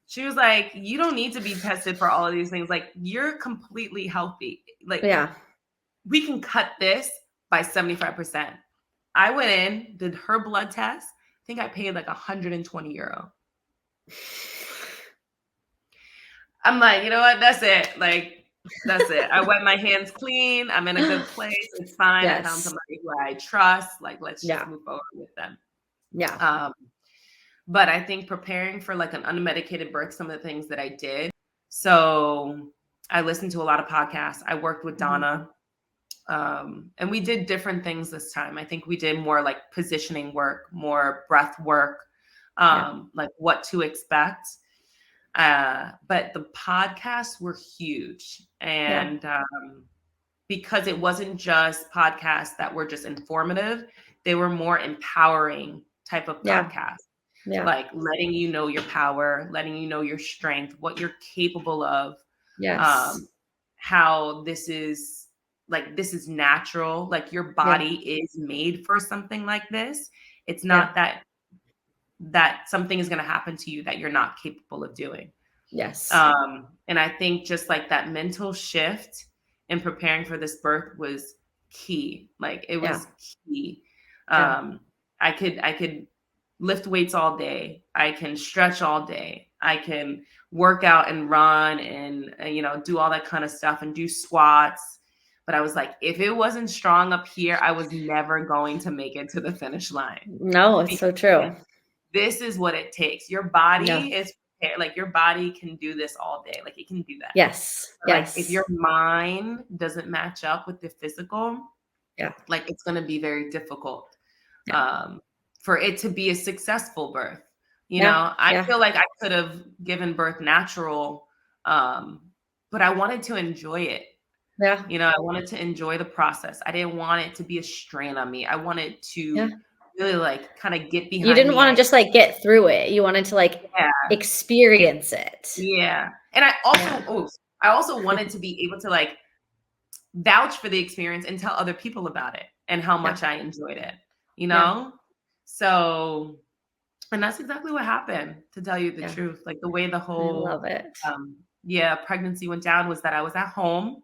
Speaker 2: She was like, you don't need to be tested for all of these things. Like, you're completely healthy. Like, we can cut this by 75%. I went in, did her blood test. I think I paid like 120 euro. I'm like, you know what? That's it. Like, that's it. I wet my hands clean. I'm in a good place. It's fine. I found somebody who I trust. Like, let's just move forward with them. But I think preparing for like an unmedicated birth, some of the things that I did. So I listened to a lot of podcasts. I worked with Donna. And we did different things this time. I think we did more like positioning work, more breath work, like what to expect. But the podcasts were huge. And because it wasn't just podcasts that were just informative, they were more empowering type of podcasts. Like letting you know your power, letting you know your strength, what you're capable of, how this is natural. Like your body is made for something like this. It's not that something is going to happen to you that you're not capable of doing. And I think just like that mental shift in preparing for this birth was key. Like it was key. I could lift weights all day. I can stretch all day. I can work out and run and do all that kind of stuff and do squats. But I was like, if it wasn't strong up here, I was never going to make it to the finish line.
Speaker 1: No, it's so true.
Speaker 2: This is what it takes. Your body is prepared. Like your body can do this all day. Like it can do that. Like if your mind doesn't match up with the physical, like it's going to be very difficult for it to be a successful birth. I feel like I could have given birth natural, but I wanted to enjoy it. I wanted to enjoy the process. I didn't want it to be a strain on me. I wanted to really like kind of get behind.
Speaker 1: You didn't want to just like get through it. You wanted to like experience it.
Speaker 2: And I also wanted to be able to like vouch for the experience and tell other people about it and how much I enjoyed it, So, and that's exactly what happened, to tell you the truth. Like the way the whole pregnancy went down was that I was at home.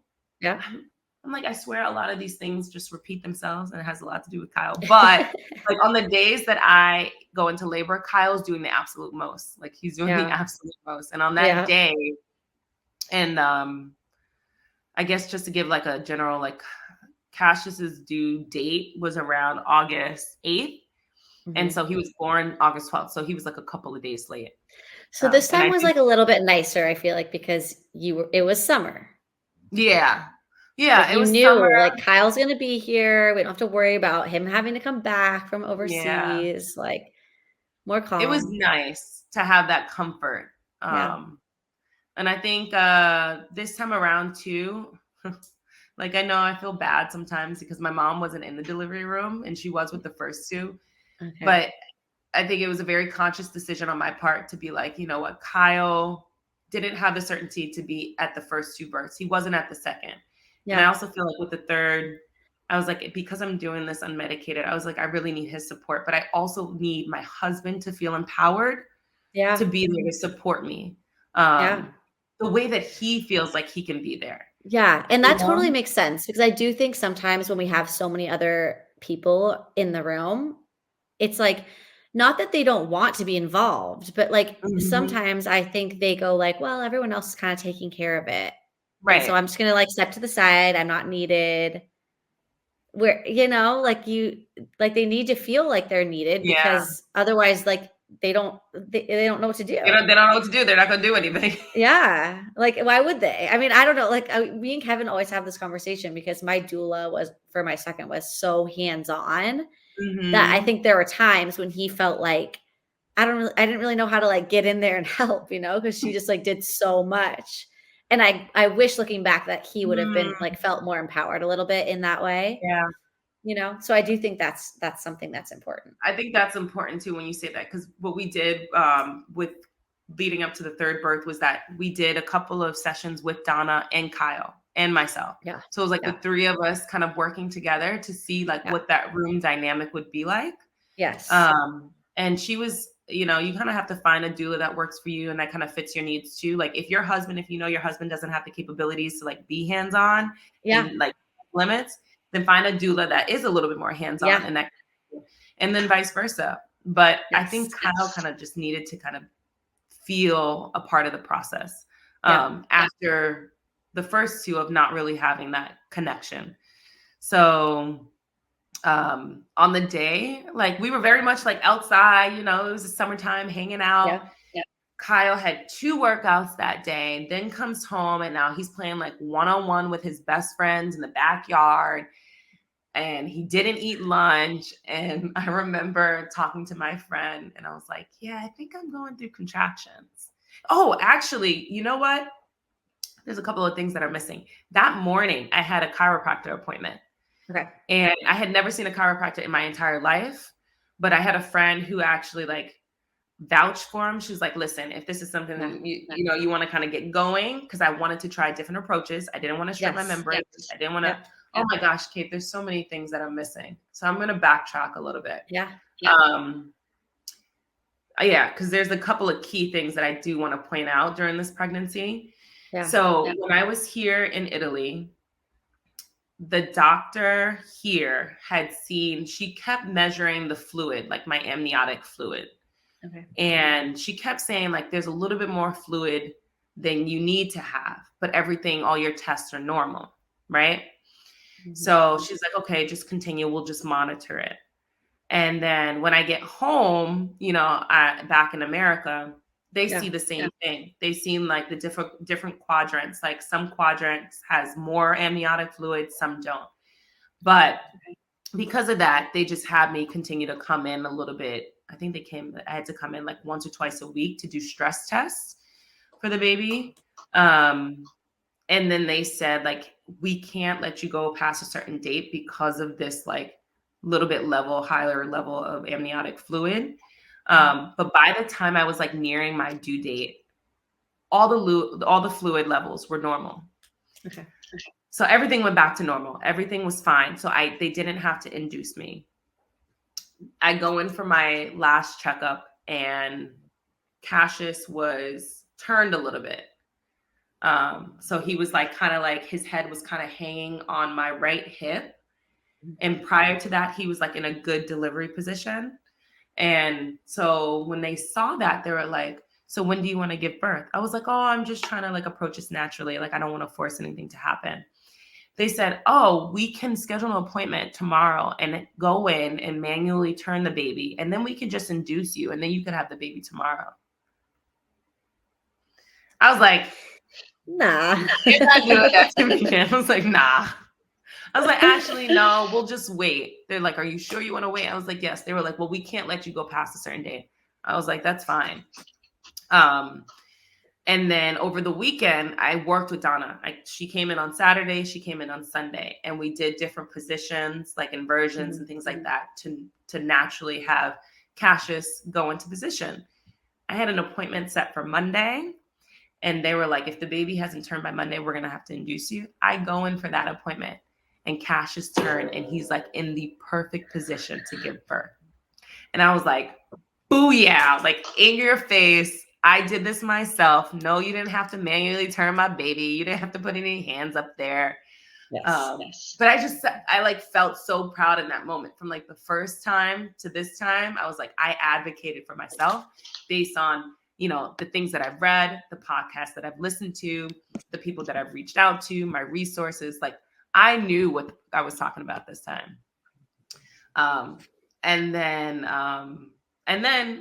Speaker 2: I'm like, I swear a lot of these things just repeat themselves, and it has a lot to do with Kyle. But like on the days that I go into labor, Kyle's doing the absolute most. Like he's doing the absolute most. And on that day, and I guess just to give like a general, like Cassius's due date was around August 8th. And so he was born August 12th. So he was like a couple of days late.
Speaker 1: So this time was like a little bit nicer, I feel like, because it was summer. Like
Speaker 2: it was
Speaker 1: knew
Speaker 2: summer.
Speaker 1: Like Kyle's going to be here. We don't have to worry about him having to come back from overseas. Like more calm.
Speaker 2: It was nice to have that comfort. And I think this time around too, like I know I feel bad sometimes because my mom wasn't in the delivery room and she was with the first two. But I think it was a very conscious decision on my part to be like, you know what, Kyle didn't have the certainty to be at the first two births. He wasn't at the second. And I also feel like with the third, I was like, because I'm doing this unmedicated, I was like, I really need his support. But I also need my husband to feel empowered to be there to support me. The way that he feels like he can be there.
Speaker 1: And that totally makes sense, because I do think sometimes when we have so many other people in the room, it's like not that they don't want to be involved, but like sometimes I think they go like, well, everyone else is kind of taking care of it. And so I'm just going to like step to the side. I'm not needed. Where, like they need to feel like they're needed because otherwise like they don't know what to do.
Speaker 2: They don't know what to do. They're not going to do anything.
Speaker 1: Yeah. Like, why would they? I mean, I don't know. Like me and Kevin always have this conversation because my doula for my second was so hands-on that I think there were times when he felt like, I didn't really know how to like get in there and help, because she just like did so much. And I wish looking back that he would have been like felt more empowered a little bit in that way.
Speaker 2: Yeah.
Speaker 1: So I do think that's something that's important.
Speaker 2: I think that's important too when you say that, because what we did with leading up to the third birth was that we did a couple of sessions with Donna and Kyle and myself.
Speaker 1: Yeah.
Speaker 2: So it was like the three of us kind of working together to see like what that room dynamic would be like.
Speaker 1: Yes.
Speaker 2: And she was, you kind of have to find a doula that works for you and that kind of fits your needs too. Like if your husband doesn't have the capabilities to like be hands-on and like limits, then find a doula that is a little bit more hands-on and then vice versa. But I think Kyle kind of just needed to kind of feel a part of the process after the first two of not really having that connection. So on the day, like we were very much like outside, it was the summertime hanging out. Yeah. Kyle had 2 workouts that day, then comes home and now he's playing like one-on-one with his best friends in the backyard. And he didn't eat lunch. And I remember talking to my friend and I was like, yeah, I think I'm going through contractions. Oh, actually, you know what? There's a couple of things that are missing. That morning, I had a chiropractor appointment.
Speaker 1: Okay.
Speaker 2: And I had never seen a chiropractor in my entire life, but I had a friend who actually like vouched for him. She was like, listen, if this is something that you want to kind of get going, because I wanted to try different approaches. I didn't want to strip my membranes. I didn't want to, oh my gosh, Kate, there's so many things that are missing. So I'm going to backtrack a little bit.
Speaker 1: Yeah.
Speaker 2: Because there's a couple of key things that I do want to point out during this pregnancy. Yeah. So when I was here in Italy, the doctor here she kept measuring the fluid, like my amniotic fluid. Okay. And she kept saying like, there's a little bit more fluid than you need to have, but all your tests are normal. Right. Mm-hmm. So she's like, okay, just continue. We'll just monitor it. And then when I get home, back in America, they see the same thing. They seem like the different quadrants, like some quadrants has more amniotic fluid, some don't. But because of that, they just had me continue to come in a little bit. I think I had to come in like once or twice a week to do stress tests for the baby. And then they said like, we can't let you go past a certain date because of this like little bit higher level of amniotic fluid. But by the time I was like nearing my due date, all the fluid levels were normal. Okay. So everything went back to normal. Everything was fine. So they didn't have to induce me. I go in for my last checkup and Cassius was turned a little bit. So he was like, kind of like his head was kind of hanging on my right hip. And prior to that, he was like in a good delivery position. And so when they saw that, they were like, so when do you want to give birth? I was like, oh, I'm just trying to like approach this naturally. Like, I don't want to force anything to happen. They said, oh, we can schedule an appointment tomorrow and go in and manually turn the baby. And then we can just induce you. And then you can have the baby tomorrow. I was like,
Speaker 1: nah.
Speaker 2: You're not doing that to me. I was like, nah. I was like, actually, no, we'll just wait. They're like, are you sure you want to wait? I was like, yes. They were like, well, we can't let you go past a certain date. I was like, that's fine. And then over the weekend, I worked with Donna. She came in on Saturday. She came in on Sunday. And we did different positions, like inversions and things like that to naturally have Cassius go into position. I had an appointment set for Monday. And they were like, if the baby hasn't turned by Monday, we're going to have to induce you. I go in for that appointment. And Cassius turned and he's like in the perfect position to give birth. And I was like, booyah, like in your face. I did this myself. No, you didn't have to manually turn my baby. You didn't have to put any hands up there.
Speaker 1: Yes.
Speaker 2: But I like felt so proud in that moment. From like the first time to this time, I was like, I advocated for myself based on, the things that I've read, the podcasts that I've listened to, the people that I've reached out to, my resources. Like I knew what I was talking about this time. And then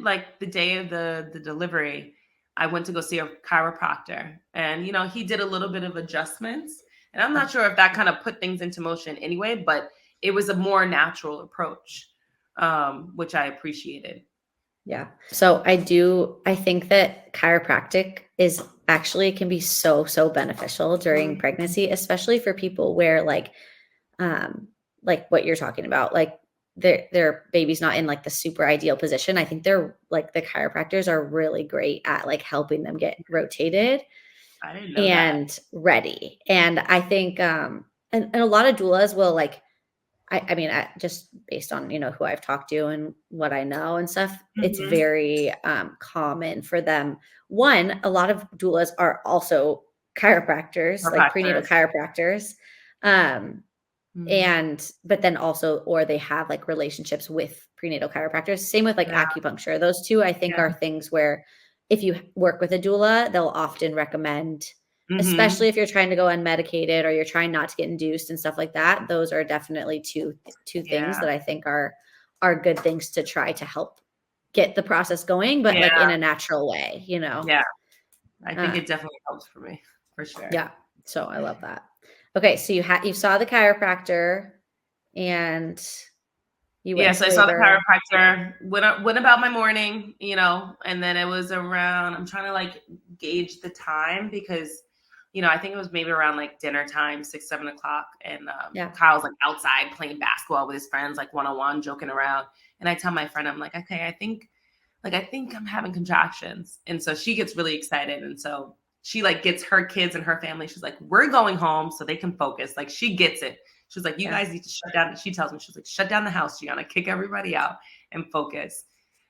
Speaker 2: like the day of the delivery, I went to go see a chiropractor, and he did a little bit of adjustments, and I'm not sure if that kind of put things into motion anyway, but it was a more natural approach, which I appreciated.
Speaker 1: Yeah. So I think that chiropractic is actually can be so beneficial during pregnancy, especially for people where like what you're talking about, like their baby's not in like the super ideal position. I think they're like the chiropractors are really great at like helping them get rotated and ready. And I think and a lot of doulas will like I mean, just based on, who I've talked to and what I know and stuff, it's very common for them. One, a lot of doulas are also chiropractors, like prenatal chiropractors. But then also, or they have like relationships with prenatal chiropractors. Same with like acupuncture. Those two, I think, are things where if you work with a doula, they'll often recommend, especially if you're trying to go unmedicated or you're trying not to get induced and stuff like that. Those are definitely two things that I think are good things to try to help get the process going, but like in a natural way,
Speaker 2: Yeah. I think it definitely helps for me, for sure.
Speaker 1: Yeah. So I love that. Okay. So you saw the chiropractor and you went
Speaker 2: so I saw the chiropractor, went about my morning, and then it was around, I'm trying to like gauge the time because, I think it was maybe around like dinner time, 6-7 o'clock. And Kyle's like outside playing basketball with his friends, like one-on-one, joking around. And I tell my friend, I'm like, okay, I think I'm having contractions. And so she gets really excited. And so she like gets her kids and her family. She's like, we're going home so they can focus. Like she gets it. She's like, you guys need to shut down. She tells me, she's like, shut down the house, Gianna, kick everybody out and focus.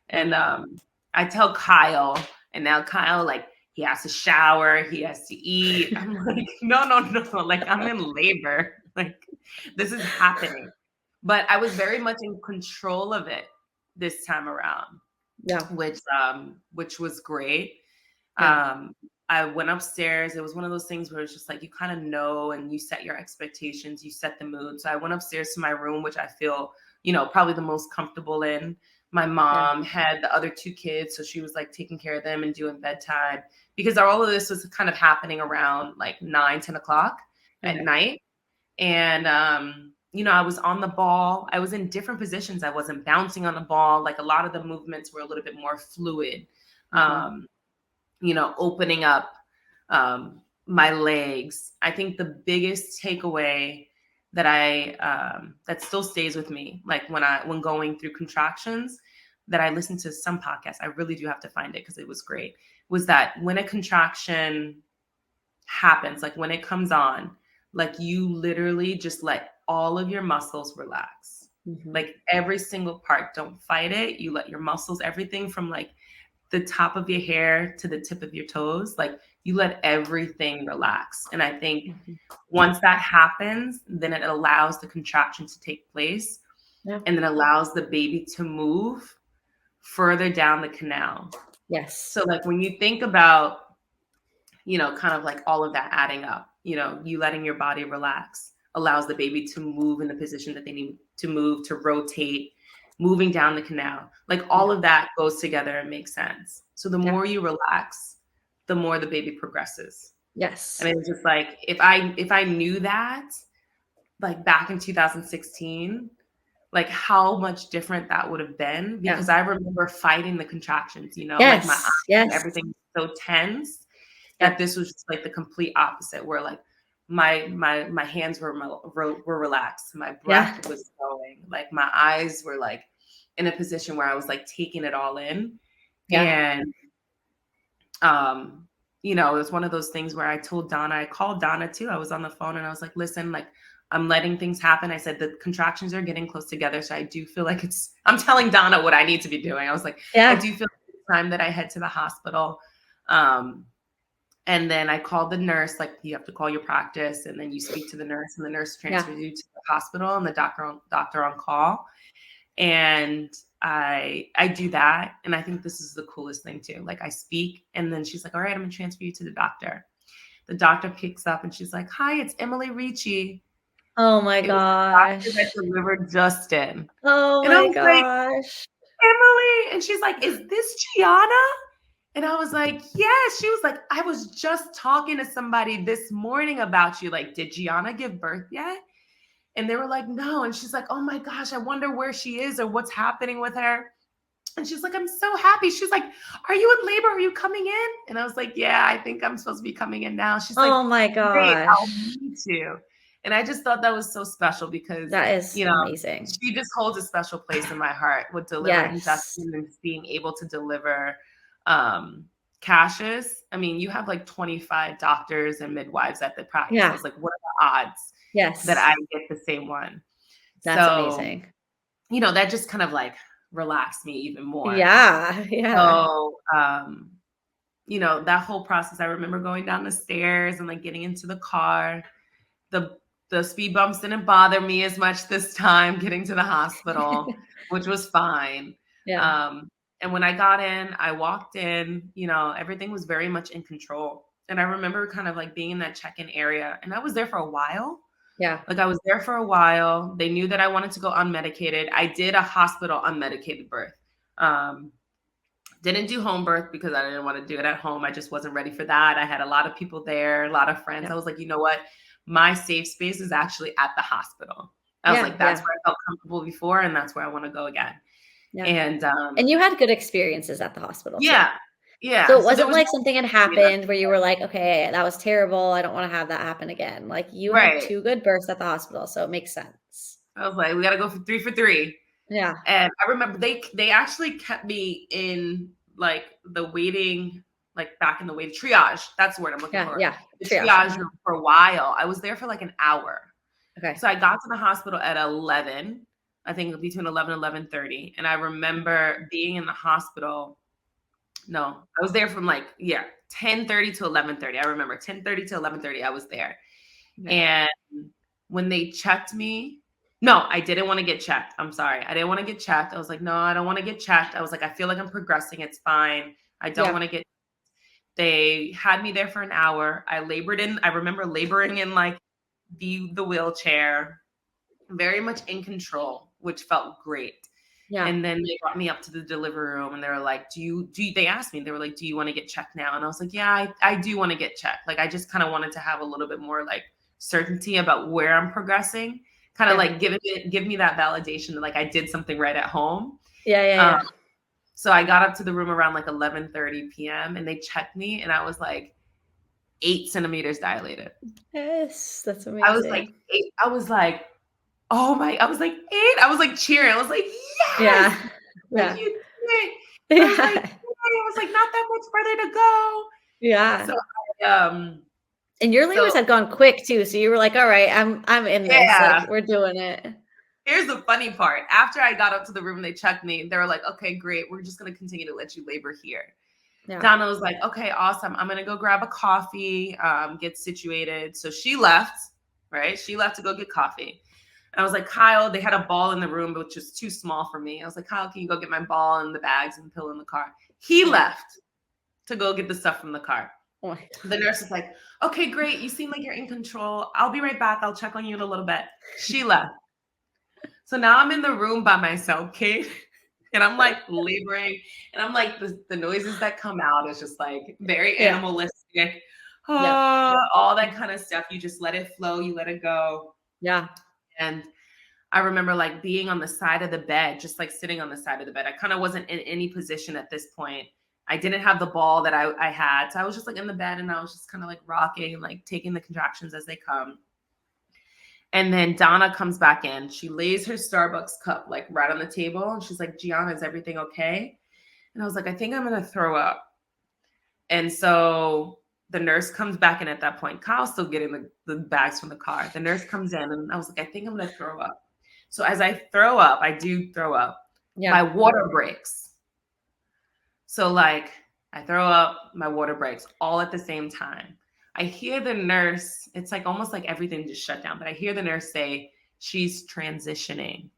Speaker 2: And I tell Kyle, and now Kyle, like, he has to shower, he has to eat. I'm like, no. Like, I'm in labor. Like, this is happening. But I was very much in control of it this time around. Yeah. Which was great. Yeah. I went upstairs. It was one of those things where it's just like, you kind of know, and you set your expectations, you set the mood. So I went upstairs to my room, which I feel, probably the most comfortable in. My mom had the other 2 kids. So she was like taking care of them and doing bedtime, because all of this was kind of happening around like 9-10 o'clock at night. And, I was on the ball. I was in different positions. I wasn't bouncing on the ball. Like a lot of the movements were a little bit more fluid. Opening up my legs. I think the biggest takeaway that that still stays with me, like when going through contractions, that I listened to some podcasts, I really do have to find it because it was great, was that when a contraction happens, like when it comes on, like you literally just let all of your muscles relax. Like every single part, don't fight it. You let your muscles, everything from like the top of your hair to the tip of your toes, like you let everything relax. And I think once that happens, then it allows the contraction to take place, and then allows the baby to move further down the canal.
Speaker 1: Yes.
Speaker 2: So like when you think about, kind of like all of that adding up, you letting your body relax allows the baby to move in the position that they need to move, to rotate, moving down the canal. Like all of that goes together and makes sense. So the more you relax, the more the baby progresses.
Speaker 1: Yes.
Speaker 2: And it's just like, if I knew that, like back in 2016, like how much different that would have been, because I remember fighting the contractions, like my eyes and everything was so tense that this was just like the complete opposite, where like my hands were relaxed, my breath was going, like my eyes were like in a position where I was like taking it all in. And it was one of those things where I called Donna too. I was on the phone and I was like, listen, like I'm letting things happen. I said the contractions are getting close together. So I do feel like I'm telling Donna what I need to be doing. I was like, I do feel like it's time that I head to the hospital. And then I called the nurse, like you have to call your practice, and then you speak to the nurse, and the nurse transfers you to the hospital and the doctor on call. And I do that. And I think this is the coolest thing too. Like I speak, and then she's like, all right, I'm gonna transfer you to the doctor. The doctor picks up and she's like, hi, it's Emily Ricci.
Speaker 1: Oh my gosh.
Speaker 2: The doctor that delivered Justin.
Speaker 1: Oh
Speaker 2: and I
Speaker 1: my
Speaker 2: was like,
Speaker 1: gosh.
Speaker 2: Emily. And she's like, is this Gianna? And I was like, yes. She was like, I was just talking to somebody this morning about you. Like, did Gianna give birth yet? And they were like, no. And she's like, oh my gosh, I wonder where she is or what's happening with her. And she's like, I'm so happy. She's like, are you in labor? Are you coming in? And I was like, yeah, I think I'm supposed to be coming in now. She's like,
Speaker 1: oh my
Speaker 2: great,
Speaker 1: gosh.
Speaker 2: I'll meet you. And I just thought that was so special because
Speaker 1: that is amazing.
Speaker 2: She just holds a special place in my heart with delivering Justin and being able to deliver Cassius. I mean, you have like 25 doctors and midwives at the practice.
Speaker 1: Yeah.
Speaker 2: I was like, what are the odds that I get the same one?
Speaker 1: That's amazing.
Speaker 2: You know, that just kind of like relaxed me even more.
Speaker 1: Yeah.
Speaker 2: So, you know, that whole process, I remember going down the stairs and like getting into the car. The speed bumps didn't bother me as much this time getting to the hospital, which was fine.
Speaker 1: Yeah.
Speaker 2: And when I got in, I walked in, you know, everything was very much in control. And I remember kind of like being in that check-in area, and I was there for a while.
Speaker 1: Yeah.
Speaker 2: Like I was there for a while. They knew that I wanted to go unmedicated. I did a hospital unmedicated birth. Didn't do home birth because I didn't want to do it at home. I just wasn't ready for that. I had a lot of people there, a lot of friends. Yeah. I was like, you know what? My safe space is actually at the hospital. I was like, that's where I felt comfortable before, and that's where I want to go again. Yeah. And
Speaker 1: you had good experiences at the hospital.
Speaker 2: Yeah.
Speaker 1: Too.
Speaker 2: Yeah.
Speaker 1: So it wasn't like something had happened where you were like, okay, that was terrible. I don't want to have that happen again. Like you had 2 good births at the hospital. So it makes sense.
Speaker 2: I was like, we got to go for 3 for 3.
Speaker 1: Yeah.
Speaker 2: And I remember they actually kept me in like the waiting, like back in the waiting triage. That's the word I'm looking for.
Speaker 1: Yeah.
Speaker 2: The triage room for a while. I was there for like an hour.
Speaker 1: Okay.
Speaker 2: So I got to the hospital at 11, I think between 11 and 11:30. And I remember being in the hospital. No, I was there from like, 10:30 to 11:30. I remember 10:30 to 11:30, I was there. Okay. And when they checked me, no, I didn't want to get checked. I'm sorry. I didn't want to get checked. I was like, no, I don't want to get checked. I was like, I feel like I'm progressing. It's fine. I don't want to get. They had me there for an hour. I remember laboring in like the wheelchair, very much in control, which felt great. Yeah. And then they brought me up to the delivery room and they were like, they asked me, they were like, do you want to get checked now? And I was like, yeah, I do want to get checked. Like, I just kind of wanted to have a little bit more like certainty about where I'm progressing, kind of like give me that validation that like I did something right at home. Yeah. So I got up to the room around like 11:30 p.m. and they checked me and I was like 8 centimeters dilated.
Speaker 1: Yes, that's amazing.
Speaker 2: I was like 8. I was like, oh my, I was like 8. I was like cheering. I was like, yes. Yeah. You did it. I was like, not that much further to go.
Speaker 1: Yeah.
Speaker 2: So
Speaker 1: and your labors had gone quick too. So you were like, all right, I'm in this. Like, we're doing it.
Speaker 2: Here's the funny part. After I got up to the room, they checked me. They were like, okay, great. We're just going to continue to let you labor here. Yeah. Donna was like, okay, awesome. I'm going to go grab a coffee, get situated. So she left, right? She left to go get coffee. And I was like, Kyle, they had a ball in the room, which was too small for me. I was like, Kyle, can you go get my ball and the bags and the pill in the car? He left to go get the stuff from the car. Oh. The nurse was like, okay, great. You seem like you're in control. I'll be right back. I'll check on you in a little bit. She left. So now I'm in the room by myself, Kate, and I'm like laboring, and I'm like the noises that come out is just like very animalistic, all that kind of stuff. You just let it flow, you let it go. Yeah. And I remember like being on the side of the bed, just like sitting on the side of the bed. I kind of wasn't in any position at this point. I didn't have the ball that I had. So I was just like in the bed and I was just kind of like rocking and like taking the contractions as they come. And then Donna comes back in. She lays her Starbucks cup like right on the table. And she's like, Gianna, is everything okay? And I was like, I think I'm going to throw up. And so the nurse comes back in at that point. Kyle's still getting the bags from the car. The nurse comes in and I was like, I think I'm going to throw up. So as I throw up, I do throw up. Yeah. My water breaks. So like I throw up, my water breaks all at the same time. I hear the nurse, it's like almost like everything just shut down, but I hear the nurse say, she's transitioning.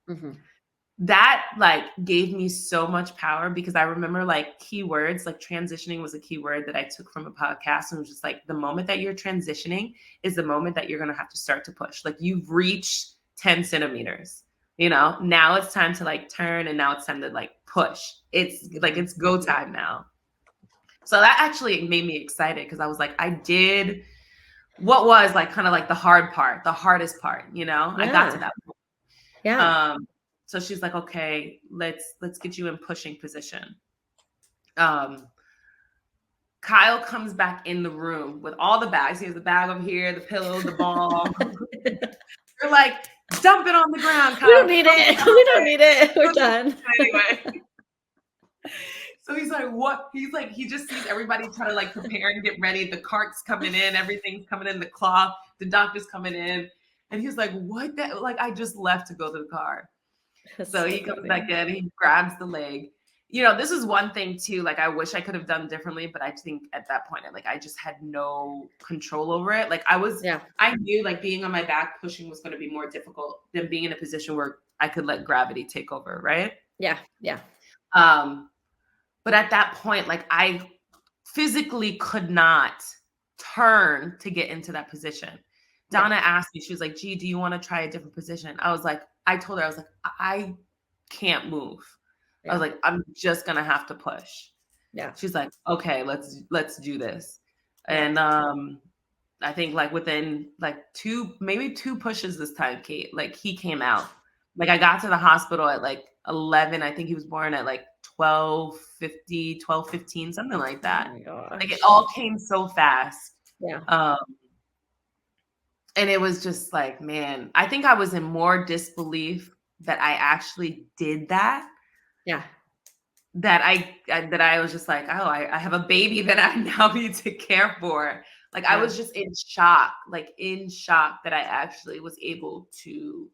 Speaker 2: Mm-hmm. That like gave me so much power because I remember like keywords, like transitioning was a keyword that I took from a podcast, and it was just like the moment that you're transitioning is the moment that you're going to have to start to push. Like you've reached 10 centimeters, now it's time to like turn, and now it's time to like push. It's like, it's go time now. So that actually made me excited because I was like, I did what was like kind of like the hard part, the hardest part, I got to that point.
Speaker 1: Yeah.
Speaker 2: So she's like, okay, let's get you in pushing position. Kyle comes back in the room with all the bags. He has the bag over here, the pillow, the ball. We're like, dump it on the ground, Kyle.
Speaker 1: We don't need it. We don't need it. We're done.
Speaker 2: Anyway. So he's like, what? He's like, he just sees everybody trying to like prepare and get ready. The cart's coming in, everything's coming in, the cloth, the doctor's coming in. And he's like, what? That like, I just left to go to the car. So he comes back in, he grabs the leg. This is one thing too, like I wish I could have done differently, but I think at that point, like I just had no control over it. Like I knew like being on my back pushing was going to be more difficult than being in a position where I could let gravity take over, right?
Speaker 1: Yeah, yeah.
Speaker 2: But at that point, like I physically could not turn to get into that position. Donna asked me, she was like, gee, do you want to try a different position? I told her, I was like, I can't move. I was like, I'm just going to have to push.
Speaker 1: Yeah.
Speaker 2: She's like, okay, let's do this. And I think like within like maybe two pushes this time, Kate, like he came out. Like I got to the hospital at like 11. I think he was born at like 12:50, 12:15, something like that.
Speaker 1: Oh my gosh.
Speaker 2: Like it all came so fast.
Speaker 1: Yeah.
Speaker 2: And it was just like, man, I think I was in more disbelief that I actually did that.
Speaker 1: Yeah.
Speaker 2: That I was just like, oh, I have a baby that I now need to care for. Like I was just in shock that I actually was able to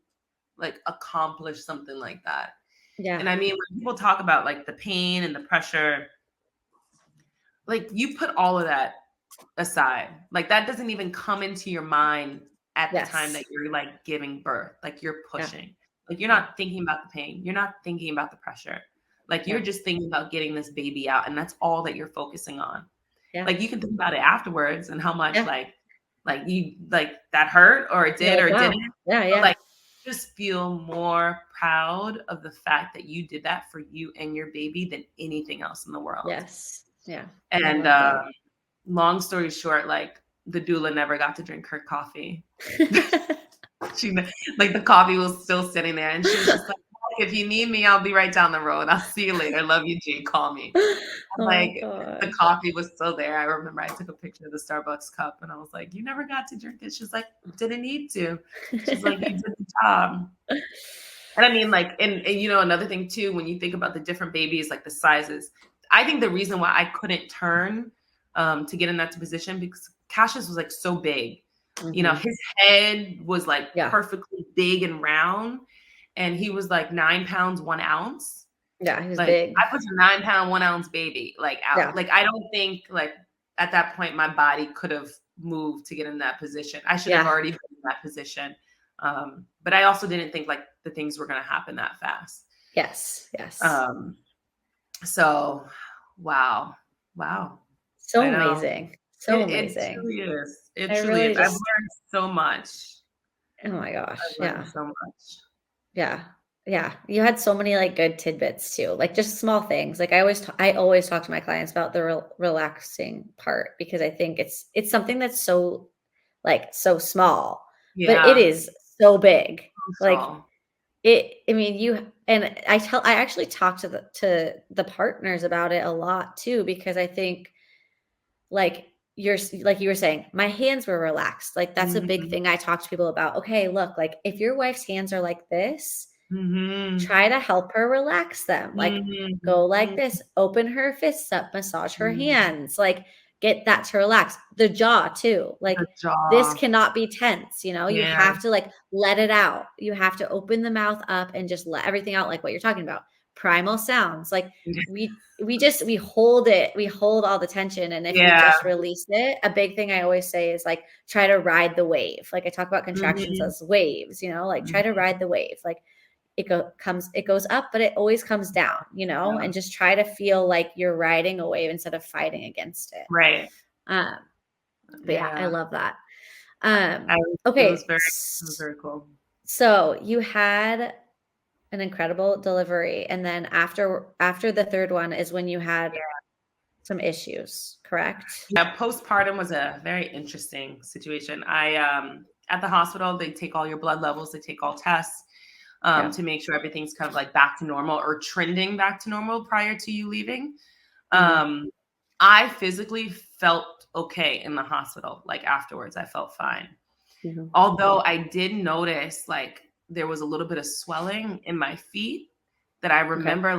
Speaker 2: like accomplish something like that.
Speaker 1: Yeah.
Speaker 2: And I mean, when people talk about like the pain and the pressure, like you put all of that aside. Like that doesn't even come into your mind at the time that you're like giving birth. Like you're pushing. Like you're not thinking about the pain. You're not thinking about the pressure. Like you're just thinking about getting this baby out, and that's all that you're focusing on. Yeah. Like you can think about it afterwards and how much like you like that hurt or it did or it didn't.
Speaker 1: Yeah.
Speaker 2: But, like just feel more proud of the fact that you did that for you and your baby than anything else in the world.
Speaker 1: Yes. Yeah.
Speaker 2: And long story short, like the doula never got to drink her coffee. She like the coffee was still sitting there, and she was just like, if you need me, I'll be right down the road. I'll see you later. Love you, G. Call me. The coffee was still there. I remember I took a picture of the Starbucks cup, and I was like, you never got to drink it. She's like, didn't need to. She's like, you did the job. And I mean, like, and another thing too, when you think about the different babies, like the sizes, I think the reason why I couldn't turn to get in that position because Cassius was like so big. Mm-hmm. His head was like perfectly big and round. And he was like 9 pounds, 1 ounce.
Speaker 1: Yeah, he was
Speaker 2: like,
Speaker 1: big.
Speaker 2: I was a 9 pound, 1 ounce baby, like out. Yeah. Like I don't think like at that point my body could have moved to get in that position. I should have already been in that position. But I also didn't think like the things were going to happen that fast.
Speaker 1: Yes.
Speaker 2: So, wow.
Speaker 1: So amazing. So amazing.
Speaker 2: It truly is. It truly is. I've learned so much.
Speaker 1: Oh my gosh.
Speaker 2: So much.
Speaker 1: Yeah. You had so many like good tidbits too, like just small things. Like I always talk to my clients about the relaxing part because I think it's something that's so like so small, but it is so big. Like I mean, I actually talk to the partners about it a lot too, because I think like like you were saying, my hands were relaxed. Like that's a big thing I talk to people about. Okay, look, like if your wife's hands are like this, try to help her relax them. Like go like this, open her fists up, massage her hands, like get that to relax. The jaw too. Like this cannot be tense, you have to like let it out. You have to open the mouth up and just let everything out, like what you're talking about. primal sounds. Like we hold it. We hold all the tension. And if we just release it, a big thing I always say is like, try to ride the wave. Like I talk about contractions as waves, you know, like try to ride the wave. Like it goes up, but it always comes down, you know, and just try to feel like you're riding a wave instead of fighting against it.
Speaker 2: Right.
Speaker 1: But yeah, I love that.
Speaker 2: Okay. It was very cool.
Speaker 1: So you had an incredible delivery. And then after the third one is when you had some issues, correct?
Speaker 2: Yeah. Postpartum was a very interesting situation. At the hospital, they take all your blood levels, they take all tests. To make sure everything's kind of like back to normal or trending back to normal prior to you leaving. I physically felt okay in the hospital. Like afterwards, I felt fine. Although I did notice like there was a little bit of swelling in my feet that I remember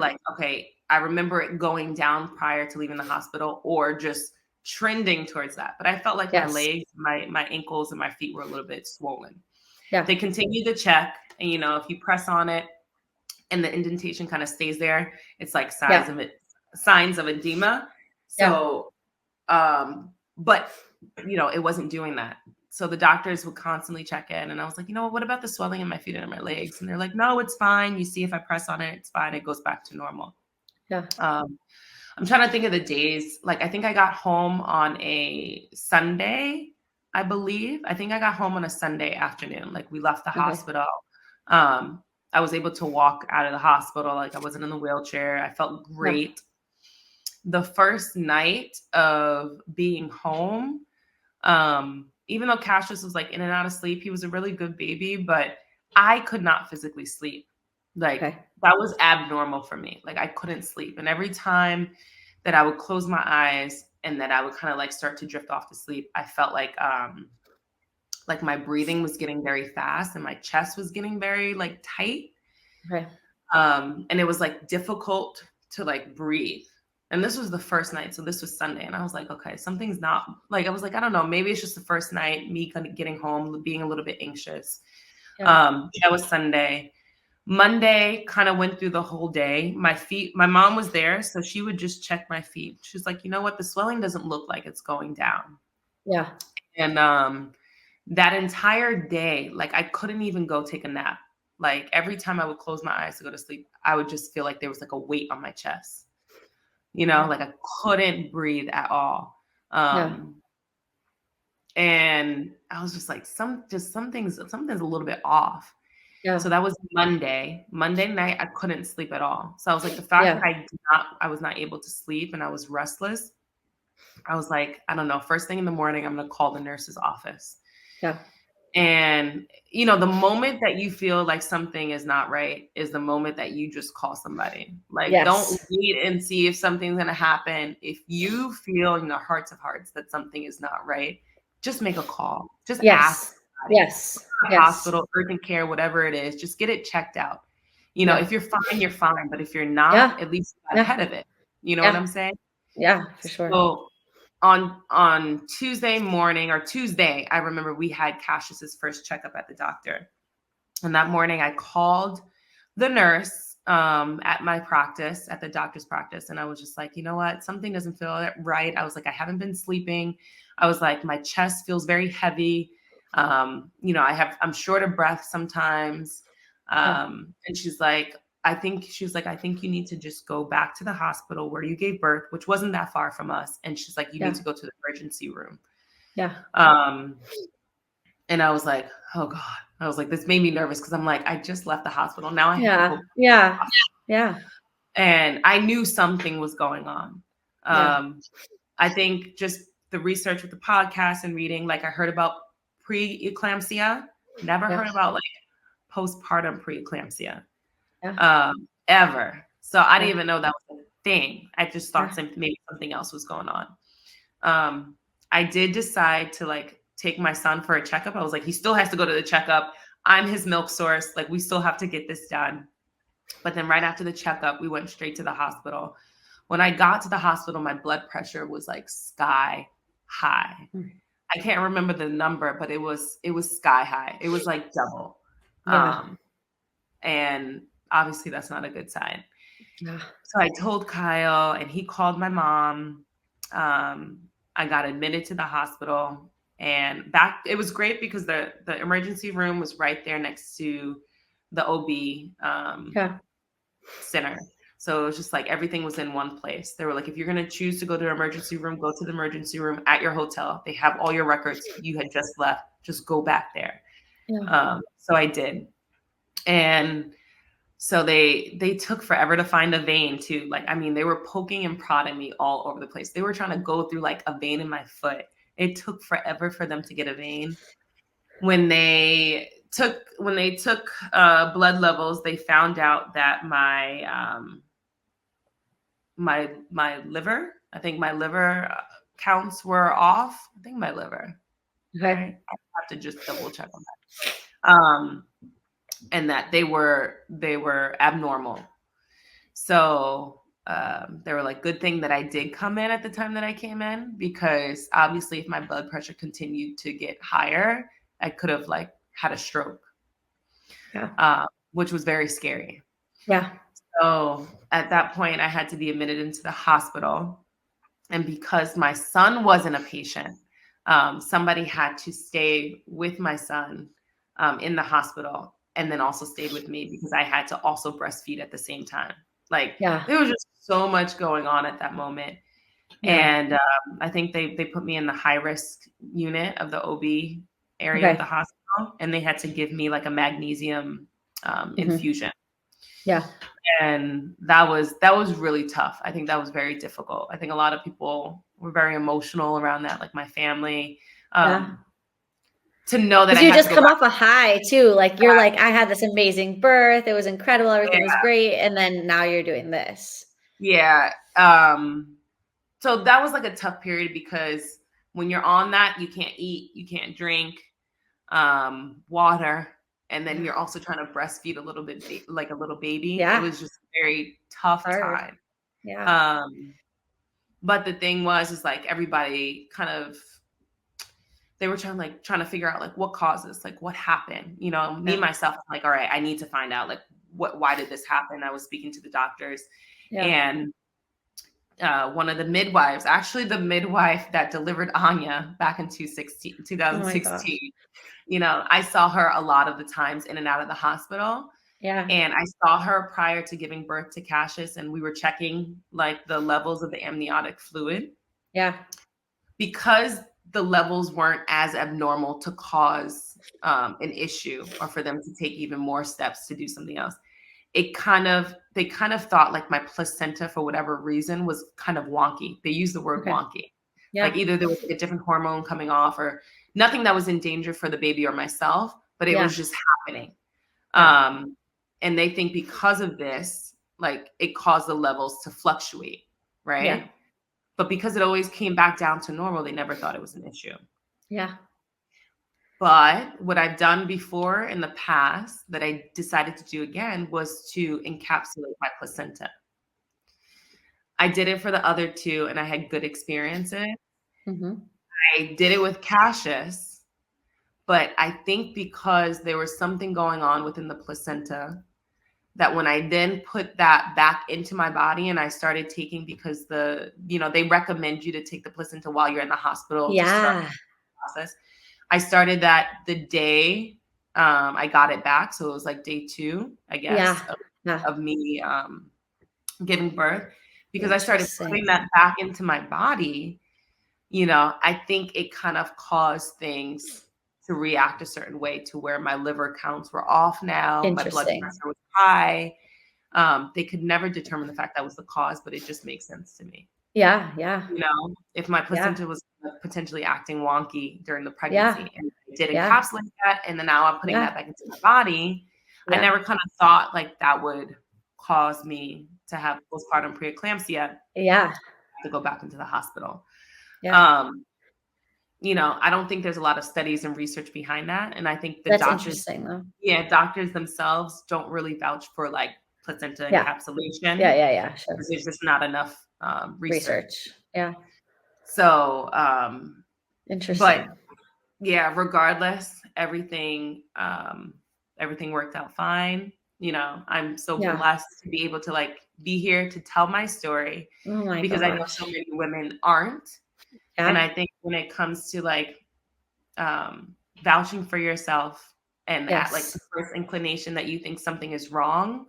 Speaker 2: I remember it going down prior to leaving the hospital or just trending towards that. But I felt like my legs, my ankles and my feet were a little bit swollen. Yeah. They continue to check. And, you know, if you press on it and the indentation kind of stays there, it's like signs of edema. So, but, you know, it wasn't doing that. So the doctors would constantly check in. And I was like, you know, what about the swelling in my feet and in my legs? And they're like, no, it's fine. You see, if I press on it, it's fine. It goes back to normal. Yeah. I'm trying to think of the days. Like, I think I got home on a Sunday, I believe. I think I got home on a Sunday afternoon. Like, we left the hospital. I was able to walk out of the hospital. Like, I wasn't in the wheelchair. I felt great. The first night of being home, even though Cassius was like in and out of sleep, he was a really good baby, but I could not physically sleep. Like that was abnormal for me. Like I couldn't sleep. And every time that I would close my eyes and that I would kind of like start to drift off to sleep, I felt like my breathing was getting very fast and my chest was getting very like tight. And it was like difficult to like breathe. And this was the first night. So this was Sunday. And I was like, okay, something's not like, I was like, I don't know, maybe it's just the first night, me kind of getting home, being a little bit anxious. That was Sunday. Monday kind of went through the whole day. My feet, my mom was there. So she would just check my feet. She's like, you know what? The swelling doesn't look like it's going down. Yeah. And that entire day, like I couldn't even go take a nap. Like every time I would close my eyes to go to sleep, I would just feel like there was like a weight on my chest. You know, like I couldn't breathe at all. And I was just like, something's a little bit off. Yeah. So that was Monday. Monday night, I couldn't sleep at all. So I was like, the fact that I was not able to sleep and I was restless. I was like, I don't know, first thing in the morning, I'm going to call the nurse's office. Yeah. And, you know, the moment that you feel like something is not right is the moment that you just call somebody. Like, don't wait and see if something's going to happen. If you feel in the hearts of hearts that something is not right, just make a call. Just ask. Hospital, urgent care, whatever it is, just get it checked out. You know, if you're fine, you're fine. But if you're not, at least get ahead of it. You know what I'm saying? Yeah, for sure. So on Tuesday morning or Tuesday, I remember we had Cassius's first checkup at the doctor. And that morning I called the nurse at my practice, at the doctor's practice. And I was just like, you know what? Something doesn't feel right. I was like, I haven't been sleeping. I was like, my chest feels very heavy. You know, I'm short of breath sometimes. And she's like, I think you need to just go back to the hospital where you gave birth, which wasn't that far from us. And she's like, you need to go to the emergency room. Yeah. And I was like, oh God. I was like, this made me nervous because I'm like, I just left the hospital. Now I have to go. Yeah. And I knew something was going on. I think just the research with the podcast and reading, like I heard about preeclampsia, never heard about like postpartum preeclampsia. Ever. So I didn't even know that was a thing. I just thought maybe something else was going on. I did decide to like take my son for a checkup. I was like, he still has to go to the checkup. I'm his milk source. Like we still have to get this done. But then right after the checkup, we went straight to the hospital. When I got to the hospital, my blood pressure was like sky high. I can't remember the number, but it was sky high. It was like double. And obviously that's not a good sign.
Speaker 1: Yeah.
Speaker 2: So I told Kyle, and he called my mom. I got admitted to the hospital, and it was great because the emergency room was right there next to the OB center. So it was just like everything was in one place. They were like, if you're going to choose to go to the emergency room, go to the emergency room at your hotel. They have all your records. You had just left. Just go back there.
Speaker 1: Yeah.
Speaker 2: So I did. And so they took forever to find a vein too. Like, I mean, they were poking and prodding me all over the place. They were trying to go through like a vein in my foot. It took forever for them to get a vein. When they took blood levels, they found out that my liver, I think my liver counts were off. I think my liver.
Speaker 1: Okay.
Speaker 2: I have to just double check on that. And that they were abnormal. So they were like, good thing that I did come in at the time that I came in, because obviously if my blood pressure continued to get higher, I could have like had a stroke. Yeah. Which was very scary.
Speaker 1: Yeah.
Speaker 2: So at that point, I had to be admitted into the hospital. And because my son wasn't a patient, somebody had to stay with my son in the hospital, and then also stayed with me because I had to also breastfeed at the same time. Like, there was just so much going on at that moment. Yeah. And I think they put me in the high risk unit of the OB area of the hospital, and they had to give me like a magnesium infusion.
Speaker 1: Yeah.
Speaker 2: And that was really tough. I think that was very difficult. I think a lot of people were very emotional around that, like my family. To know that
Speaker 1: you just come off a high too. Like you're like, I had this amazing birth. It was incredible. Everything was great. And then now you're doing this.
Speaker 2: Yeah. So that was like a tough period, because when you're on that, you can't eat, you can't drink water. And then you're also trying to breastfeed a little bit, like a little baby. Yeah. It was just a very tough time.
Speaker 1: Yeah.
Speaker 2: But the thing is like everybody kind of, they were trying to figure out like what caused this, like what happened, me, myself, I'm like, all right, I need to find out like why did this happen? I was speaking to the doctors, and one of the midwives, actually the midwife that delivered Anya back in 2016, I saw her a lot of the times in and out of the hospital. Yeah. And I saw her prior to giving birth to Cassius, and we were checking like the levels of the amniotic fluid. Yeah. Because the levels weren't as abnormal to cause an issue or for them to take even more steps to do something else. They kind of thought like my placenta, for whatever reason, was kind of wonky. They used the word wonky. Yeah. Like either there was a different hormone coming off, or nothing that was in danger for the baby or myself, but it was just happening. Yeah. And they think because of this, like it caused the levels to fluctuate, right? Yeah. But because it always came back down to normal, they never thought it was an issue. Yeah. But what I've done before in the past that I decided to do again was to encapsulate my placenta. I did it for the other two, and I had good experiences. Mm-hmm. I did it with Cassius, but I think because there was something going on within the placenta, that when I then put that back into my body and I started taking, because they recommend you to take the placenta while you're in the hospital. Yeah. To start the process. I started that the day I got it back. So it was like day 2, I guess, of me giving birth, because I started putting that back into my body. I think it kind of caused things to react a certain way, to where my liver counts were off now. My blood pressure was high. They could never determine the fact that was the cause, but it just makes sense to me. Yeah. Yeah. If my placenta was potentially acting wonky during the pregnancy, and I did encapsulate that, and then now I'm putting that back into my body. I never kind of thought like that would cause me to have postpartum preeclampsia. Yeah. To go back into the hospital. Yeah. I don't think there's a lot of studies and research behind that. And I think the doctors themselves don't really vouch for like placenta encapsulation. Yeah. Sure. There's just not enough research. Yeah. So, interesting. But yeah, regardless, everything worked out fine. I'm so blessed to be able to like be here to tell my story because I know so many women aren't. Yeah. And I think when it comes to like vouching for yourself and at like the first inclination that you think something is wrong,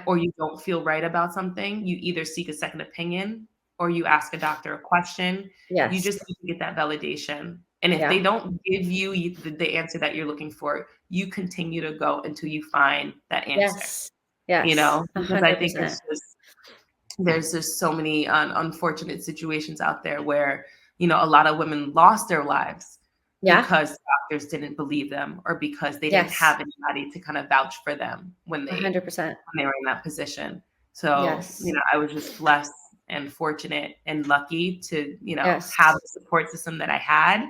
Speaker 2: or you don't feel right about something, you either seek a second opinion or you ask a doctor a question. You just need to get that validation. And if they don't give you the answer that you're looking for, you continue to go until you find that answer. Yes. You know, because 100%. I think there's just so many unfortunate situations out there where, you know, a lot of women lost their lives because doctors didn't believe them or because they didn't have anybody to kind of vouch for them when they 100%. When they were in that position. So, you know, I was just blessed and fortunate and lucky to, you know, have the support system that I had,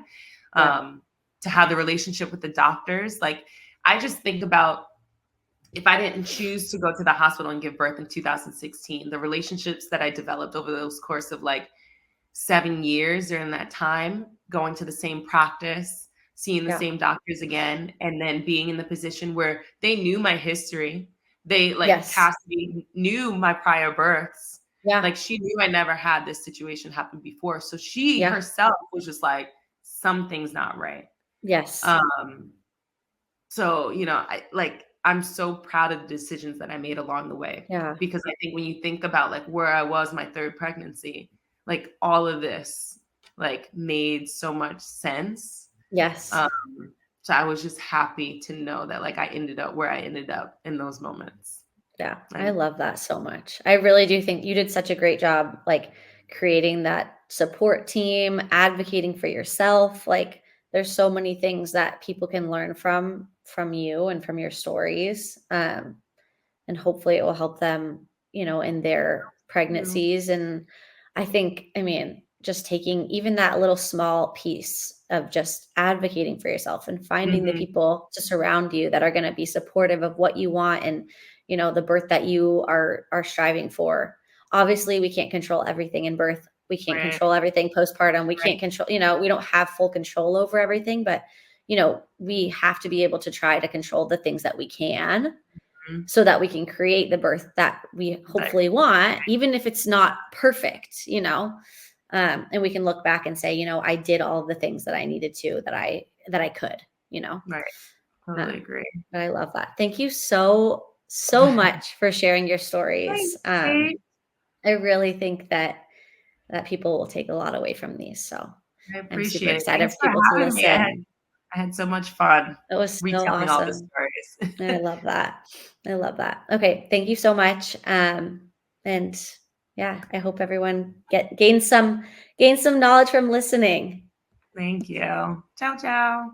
Speaker 2: to have the relationship with the doctors. Like, I just think about if I didn't choose to go to the hospital and give birth in 2016, the relationships that I developed over those course of like 7 years during that time, going to the same practice, seeing the same doctors again, and then being in the position where they knew my history. They like Cassidy knew my prior births. Like she knew I never had this situation happen before. So she herself was just like, something's not right. So, you know, I'm so proud of the decisions that I made along the way. Because I think when you think about like where I was my third pregnancy, like all of this like made so much sense. So I was just happy to know that like I ended up where I ended up in those moments.
Speaker 1: I love that so much. I really do think you did such a great job, like creating that support team, advocating for yourself. Like there's so many things that people can learn from you and from your stories. And hopefully it will help them, you know, in their pregnancies. And I think, I mean, just taking even that little small piece of just advocating for yourself and finding the people to surround you that are going to be supportive of what you want and, you know, the birth that you are striving for. Obviously, we can't control everything in birth. We can't control everything postpartum. We can't control, you know, we don't have full control over everything, but, you know, we have to be able to try to control the things that we can so that we can create the birth that we hopefully want, even if it's not perfect, you know. And we can look back and say, you know, I did all the things that I needed to, that I could, you know.
Speaker 2: Totally agree.
Speaker 1: But I love that. Thank you so much for sharing your stories. I really think that people will take a lot away from these. So
Speaker 2: I appreciate
Speaker 1: I'm super excited for people to listen.
Speaker 2: I had so much fun.
Speaker 1: It was so
Speaker 2: retelling
Speaker 1: awesome.
Speaker 2: All the stories.
Speaker 1: I love that. I love that. Okay. Thank you so much. And yeah, I hope everyone gain some knowledge from listening.
Speaker 2: Thank you. Ciao, ciao.